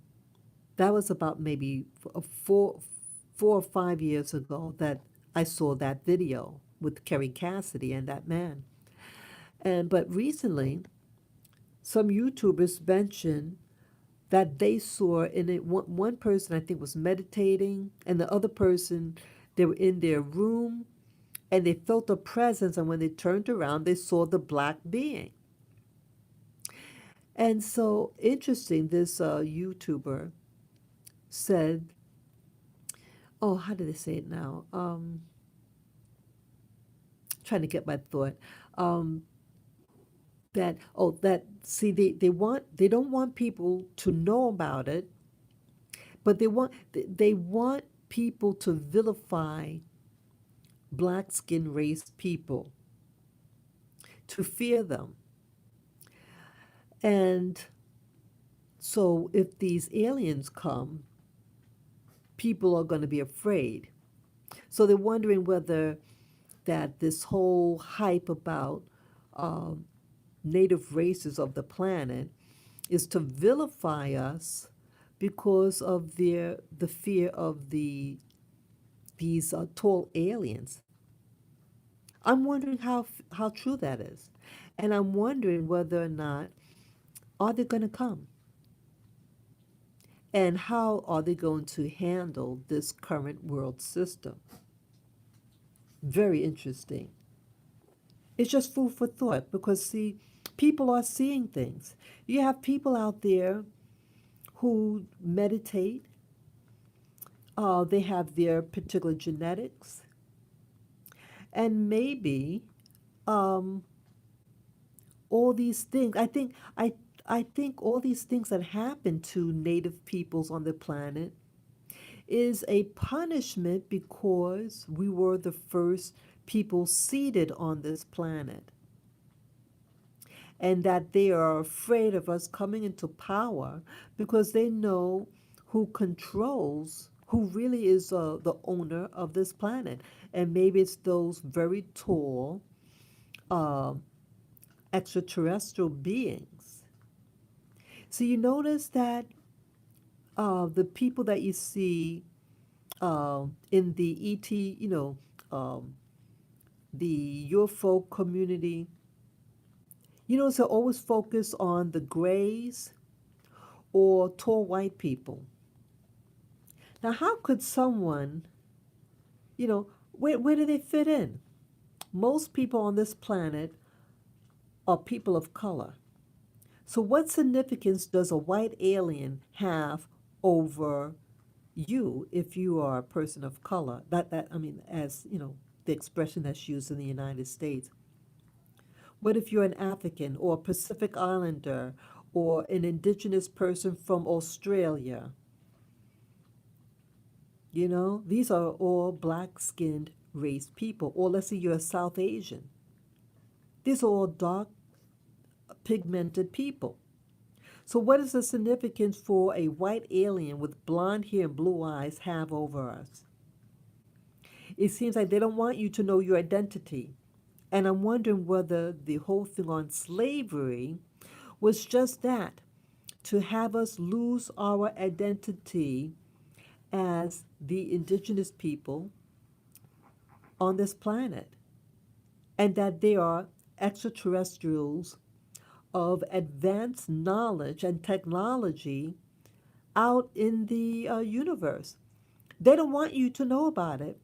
that was about maybe 4 or 5 years ago that I saw that video with Kerry Cassidy and that man. And but recently, some YouTubers mentioned that they saw in it one person I think was meditating, and the other person they were in their room and they felt a presence, and when they turned around, they saw the black being. And so interesting, this YouTuber said, "Oh, how did they say it now? Trying to get my thought. Um, that see they don't want people to know about it, but they want people to vilify black skin race people, to fear them. And so if these aliens come, people are going to be afraid. So they're wondering whether that this whole hype about um, native races of the planet is to vilify us because of the fear of these tall aliens. I'm wondering how true that is, and I'm wondering whether or not are they going to come, and how are they going to handle this current world system. Very interesting. It's just food for thought because, see, people are seeing things. You have people out there who meditate, they have their particular genetics, and maybe um, all these things. I think all these things that happen to native peoples on the planet is a punishment because we were the first people seated on this planet, and that they are afraid of us coming into power because they know who really is the owner of this planet. And maybe it's those very tall uh, extraterrestrial beings. So you notice that the people that you see in the ET, um, the UFO community, so always focus on the grays or tall white people. Now, how could someone, where do they fit in? Most people on this planet are people of color. So, what significance does a white alien have over you if you are a person of color? I mean, as the expression that's used in the United States. What if you're an African or a Pacific Islander or an indigenous person from Australia? These are all black skinned race people. Or let's say you're a South Asian. These are all dark pigmented people. So, what is the significance for a white alien with blonde hair and blue eyes have over us? It seems like they don't want you to know your identity. And I'm wondering whether the whole thing on slavery was just that, to have us lose our identity as the indigenous people on this planet, and that they are extraterrestrials of advanced knowledge and technology out in the universe. They don't want you to know about it,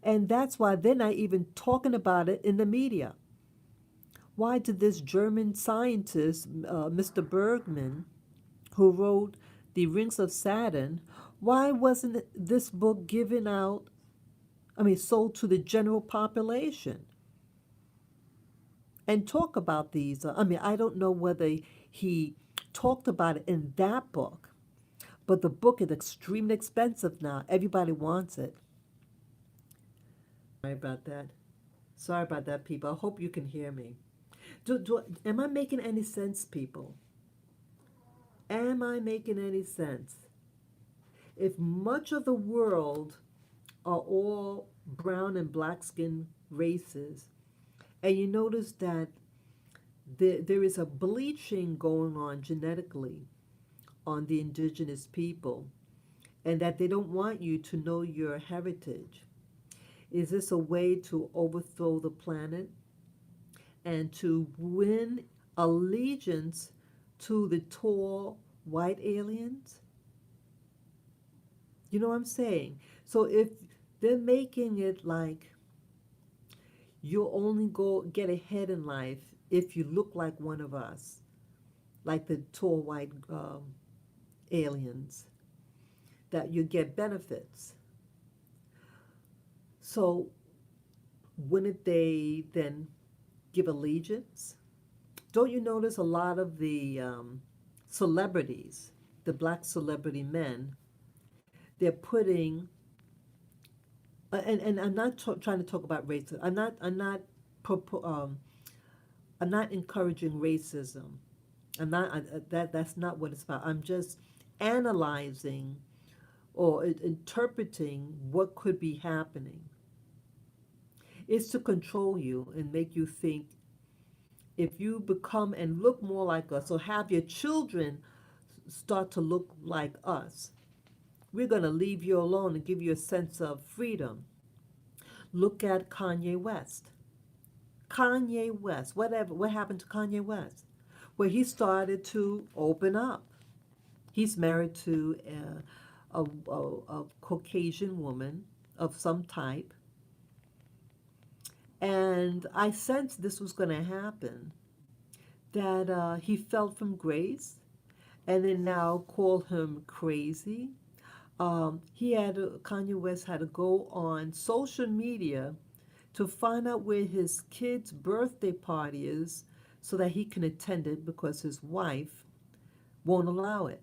and that's why they're not even talking about it in the media. Why did this German scientist, Mr. Bergman, who wrote The Rings of Saturn, why wasn't this book given out, sold to the general population? And talk about these. I don't know whether he talked about it in that book, but the book is extremely expensive now. Everybody wants it. Sorry about that. Sorry about that, people. I hope you can hear me. Am I making any sense, people? Am I making any sense? If much of the world are all brown and black skin races, and you notice that there is a bleaching going on genetically on the indigenous people, and that they don't want you to know your heritage. Is this a way to overthrow the planet and to win allegiance to the tall white aliens? You know what I'm saying? So if they're making it like you'll only go get ahead in life if you look like one of us, like the tall white aliens, that you get benefits. So wouldn't they then give allegiance? Don't you notice a lot of the celebrities, the black celebrity men, they're putting, and I'm not trying to talk about racism. I'm not encouraging racism. That's not what it's about. I'm just analyzing or interpreting what could be happening. It's to control you and make you think If you become and look more like us, or have your children start to look like us, we're going to leave you alone and give you a sense of freedom. Look at Kanye West. Kanye West, whatever, what happened to Kanye West? Where he started to open up. He's married to a Caucasian woman of some type. And I sensed this was going to happen, that he fell from grace and then now call him crazy. Kanye West had to go on social media to find out where his kid's birthday party is so that he can attend it because his wife won't allow it.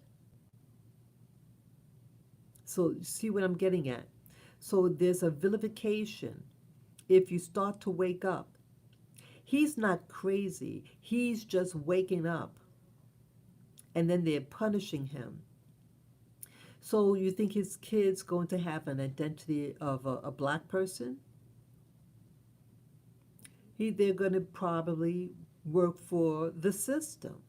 So, you see what I'm getting at? So, there's a vilification if you start to wake up. He's not crazy, he's just waking up, and then they're punishing him. So, you think his kid's going to have an identity of a black person? They're going to probably work for the system.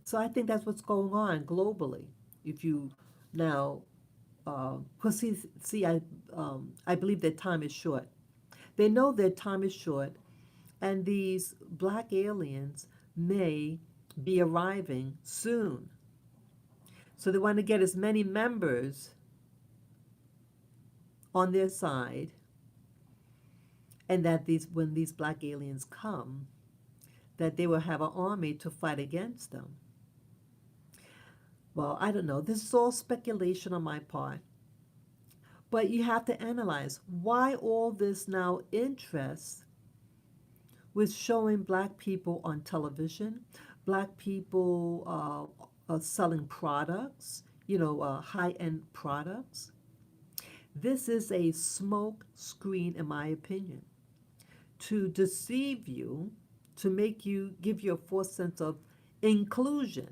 So I think that's what's going on globally. If you now, because I believe their time is short. They know their time is short, and these black aliens may be arriving soon. So they want to get as many members on their side, and that when these black aliens come, that they will have an army to fight against them. Well, I don't know. This is all speculation on my part. But you have to analyze why all this now interest with showing black people on television, black people selling products, high end products. This is a smoke screen, in my opinion, to deceive you, to make you give you a false sense of inclusion.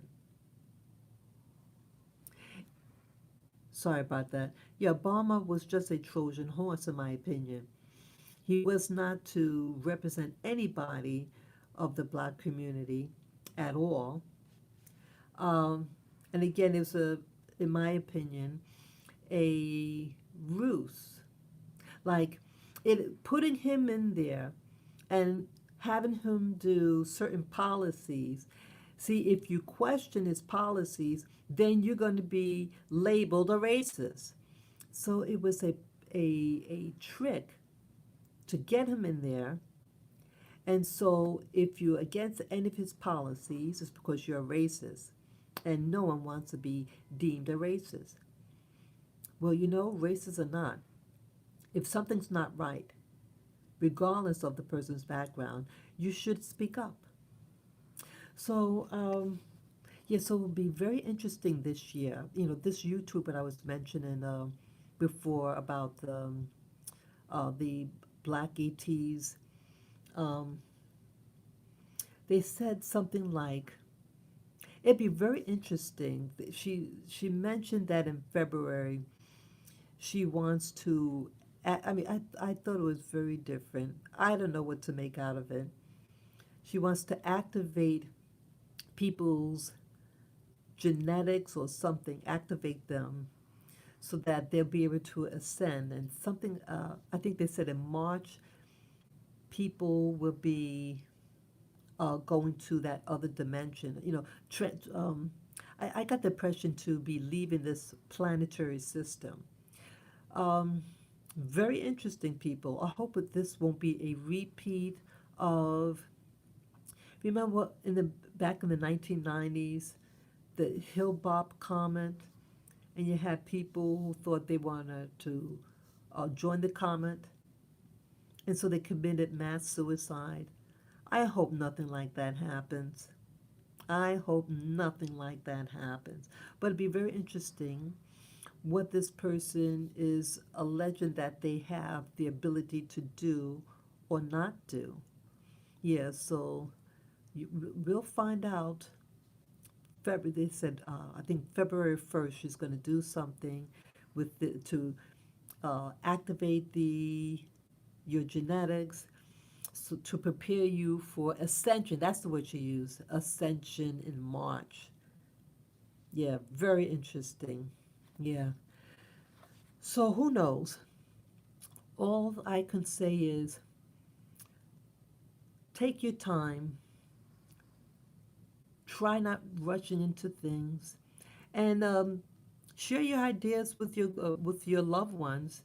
Sorry about that. Yeah, Obama was just a Trojan horse, in my opinion. He was not to represent anybody of the black community at all. Um, and again, it was in my opinion, a ruse. Like putting him in there and having him do certain policies. See, if you question his policies, then you're going to be labeled a racist. So it was a trick to get him in there. And so if you're against any of his policies, it's because you're a racist. And no one wants to be deemed a racist. Well, racists or not, if something's not right, regardless of the person's background, you should speak up. So, yeah, so it'll be very interesting this year. This YouTube that I was mentioning before about the black ETs, um, they said something like, it'd be very interesting. She mentioned that in February she wants to. I mean, I thought it was very different. I don't know what to make out of it. She wants to activate people's genetics or something, activate them so that they'll be able to ascend. And something, I think they said in March, people will be going to that other dimension. I got the impression to be leaving this planetary system. Um, Very interesting, people. I hope that this won't be a repeat of. Remember back in the 1990s, the Hillbop comment, and you had people who thought they wanted to join the comment, and so they committed mass suicide. I hope nothing like that happens. I hope nothing like that happens. But it'd be very interesting what this person is alleging that they have the ability to do or not do. Yeah, so we'll find out. February, they said, I think February 1st, she's going to do something to activate your genetics, so to prepare you for ascension. That's the word you use, ascension in March. Yeah, very interesting. Yeah. So who knows? All I can say is take your time, try not rushing into things, and share your ideas with your loved ones.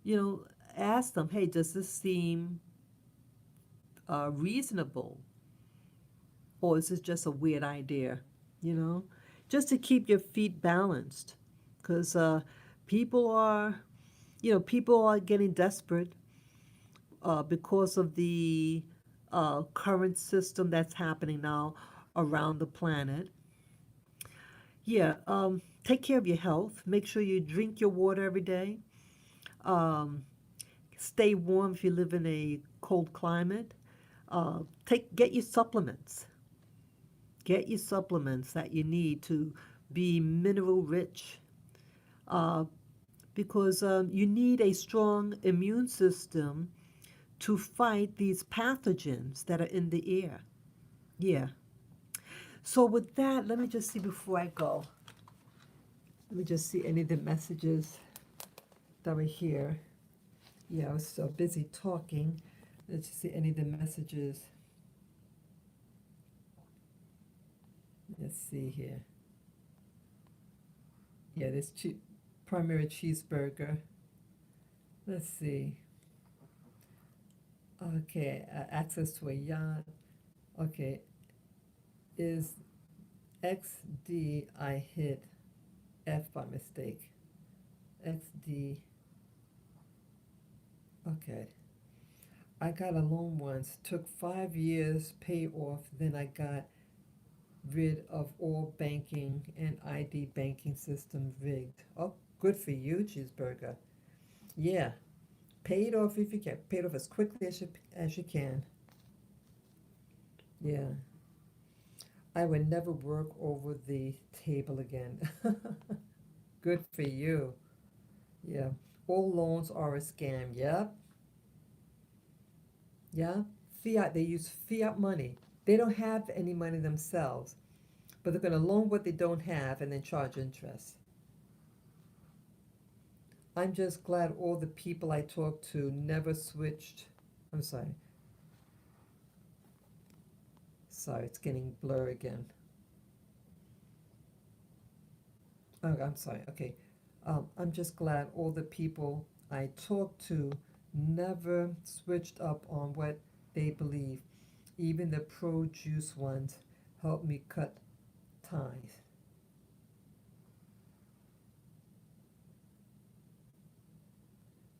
You know, ask them, hey, does this seem reasonable, or is this just a weird idea? You know, just to keep your feet balanced, because people are, people are getting desperate because of the current system that's happening now around the planet. Yeah, take care of your health. Make sure you drink your water every day. Um, Stay warm if you live in a cold climate. Get your supplements. Get your supplements that you need to be mineral rich, uh, because you need a strong immune system to fight these pathogens that are in the air. Yeah. So with that, let me just see before I go. Let me just see any of the messages that were here. Yeah, I was so busy talking. Let's just see any of the messages. Let's see here. Yeah, this primary cheeseburger. Let's see. Okay, access to a yacht. Okay, is XD I hit F by mistake. XD. Okay. I got a loan once, took 5 years, pay off, then I got rid of all banking and ID banking system rigged. Oh, good for you, cheeseburger. Yeah, pay it off if you can. Pay it off as quickly as you can. Yeah, I would never work over the table again. Good for you. Yeah, all loans are a scam. Yep, yeah. Fiat, they use fiat money. They don't have any money themselves, but they're going to loan what they don't have and then charge interest. I'm just glad all the people I talked to never switched. I'm sorry. Sorry, it's getting blur again. Oh, I'm sorry. Okay. I'm just glad all the people I talked to never switched up on what they believe. Even the pro juice ones helped me cut ties.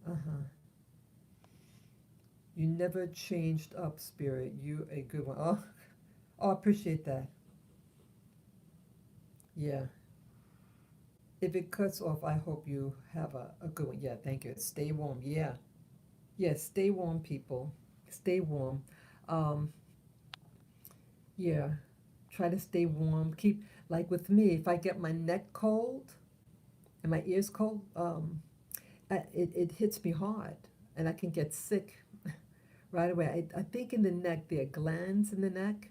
Uh huh. You never changed up, spirit. You a good one. Oh, oh, I appreciate that. Yeah. If it cuts off, I hope you have a good one. Yeah, thank you. Stay warm. Yeah. Yeah, stay warm, people. Stay warm. Um, yeah. Try to stay warm. Keep, like with me, if I get my neck cold and my ears cold, it hits me hard and I can get sick right away. I think in the neck, there are glands in the neck.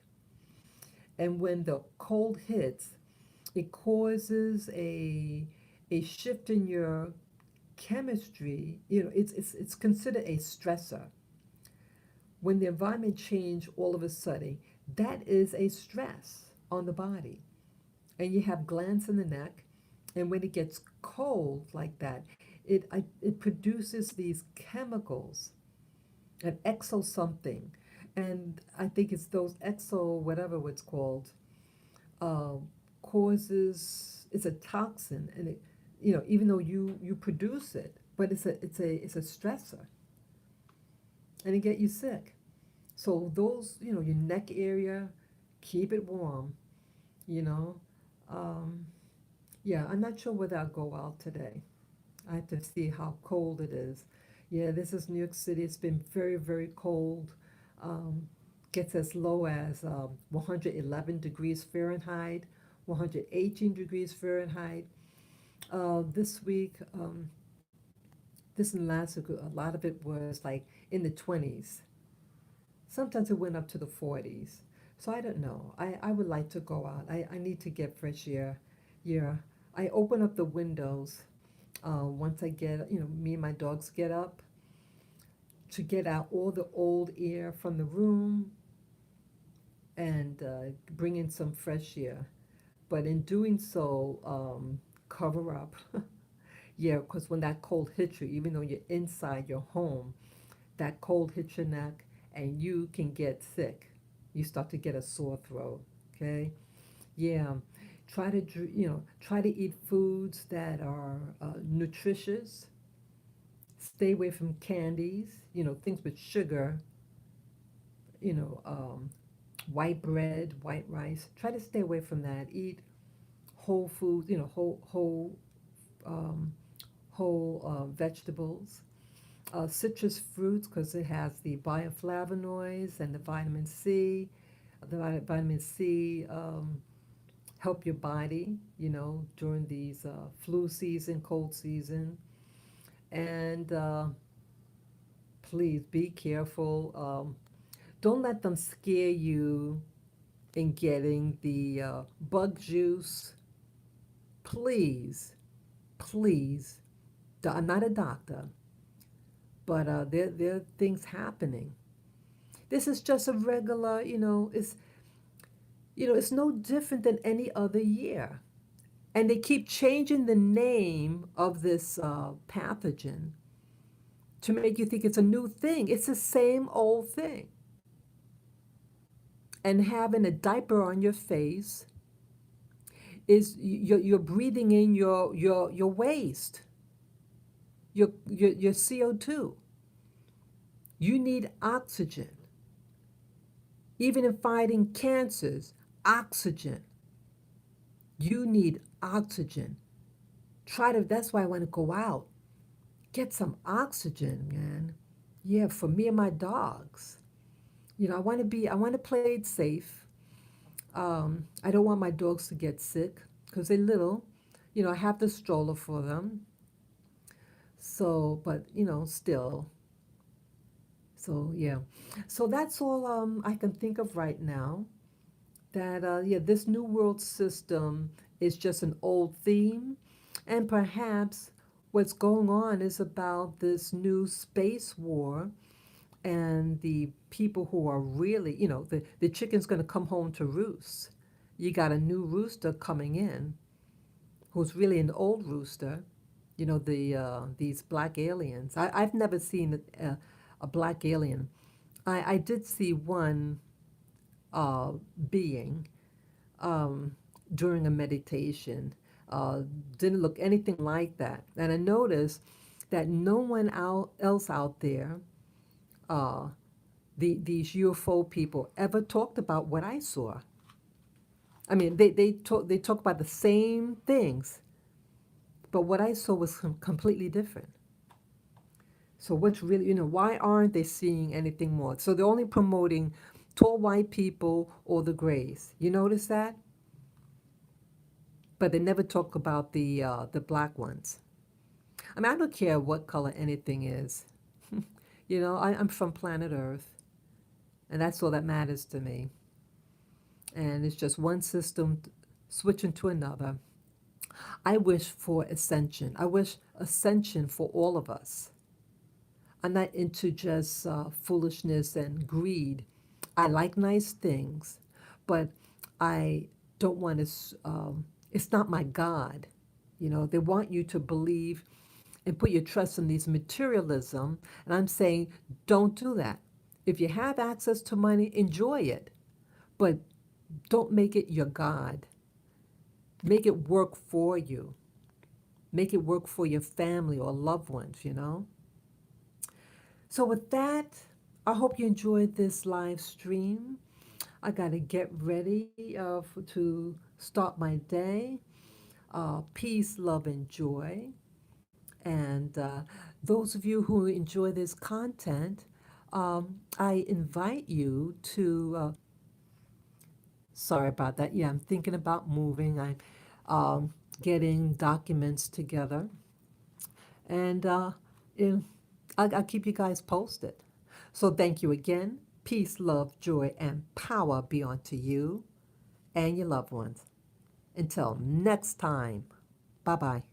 And when the cold hits, it causes a shift in your chemistry. It's considered a stressor. When the environment change all of a sudden, that is a stress on the body. And you have glands in the neck, and when it gets cold like that, it produces these chemicals, an exo something, and I think it's those exo whatever it's called, uh, causes it's a toxin, and it, even though you produce it, but it's a stressor, and it get you sick. So those, your neck area, keep it warm, you know. Um, yeah, I'm not sure whether I'll go out today. I have to see how cold it is. Yeah, this is New York City. It's been very, very cold. Um, Gets as low as 111 degrees Fahrenheit, 118 degrees Fahrenheit. This week, this and last week, a lot of it was like in the 20s. Sometimes it went up to the 40s. So I don't know. I would like to go out. I need to get fresh air. Yeah. I open up the windows once I get, me and my dogs get up to get out all the old air from the room and bring in some fresh air. But in doing so, cover up. Yeah, because when that cold hits you, even though you're inside your home, that cold hits your neck and you can get sick. You start to get a sore throat. Okay. Yeah. Try to eat foods that are nutritious. Stay away from candies. Things with sugar. You know, um, White bread, white rice. Try to stay away from that. Eat whole foods. Um, whole vegetables. Citrus fruits because it has the bioflavonoids and the vitamin C. The vitamin C help your body, during these flu season, cold season. And please be careful. Don't let them scare you in getting the bug juice. Please, please. I'm not a doctor, but there are things happening. This is just a regular, it's no different than any other year. And they keep changing the name of this pathogen to make you think it's a new thing. It's the same old thing. And having a diaper on your face is you're breathing in your waste, your CO2. You need oxygen. Even in fighting cancers, oxygen. You need oxygen. That's why I want to go out. Get some oxygen, man. Yeah, for me and my dogs. I want to play it safe. I don't want my dogs to get sick because they're little. I have the stroller for them. So, but, still. So, yeah. So that's all I can think of right now. Yeah, this New World System is just an old theme. And perhaps what's going on is about this new space war and the people who are really, the chicken's going to come home to roost. You got a new rooster coming in who's really an old rooster. These black aliens. I've never seen a black alien. I did see one uh, being um, during a meditation. Uh, didn't look anything like that. And I noticed that no one else out there, uh, these UFO people, ever talked about what I saw. I mean, they talk about the same things, but what I saw was completely different. So what's really, why aren't they seeing anything more? So they're only promoting tall white people or the grays. You notice that? But they never talk about the black ones. I mean, I don't care what color anything is. I'm from planet Earth, and that's all that matters to me. And it's just one system switching to another. I wish for ascension. I wish ascension for all of us. I'm not into just foolishness and greed. I like nice things, but I don't want to, it's not my God. They want you to believe and put your trust in these materialism. And I'm saying, don't do that. If you have access to money, enjoy it, but don't make it your God. Make it work for you. Make it work for your family or loved ones. So, with that, I hope you enjoyed this live stream. I got to get ready to start my day. Peace, love, and joy. And those of you who enjoy this content, I invite you to. Sorry about that. Yeah, I'm thinking about moving. I'm getting documents together. And I'll keep you guys posted. So thank you again. Peace, love, joy, and power be unto you and your loved ones. Until next time, bye bye.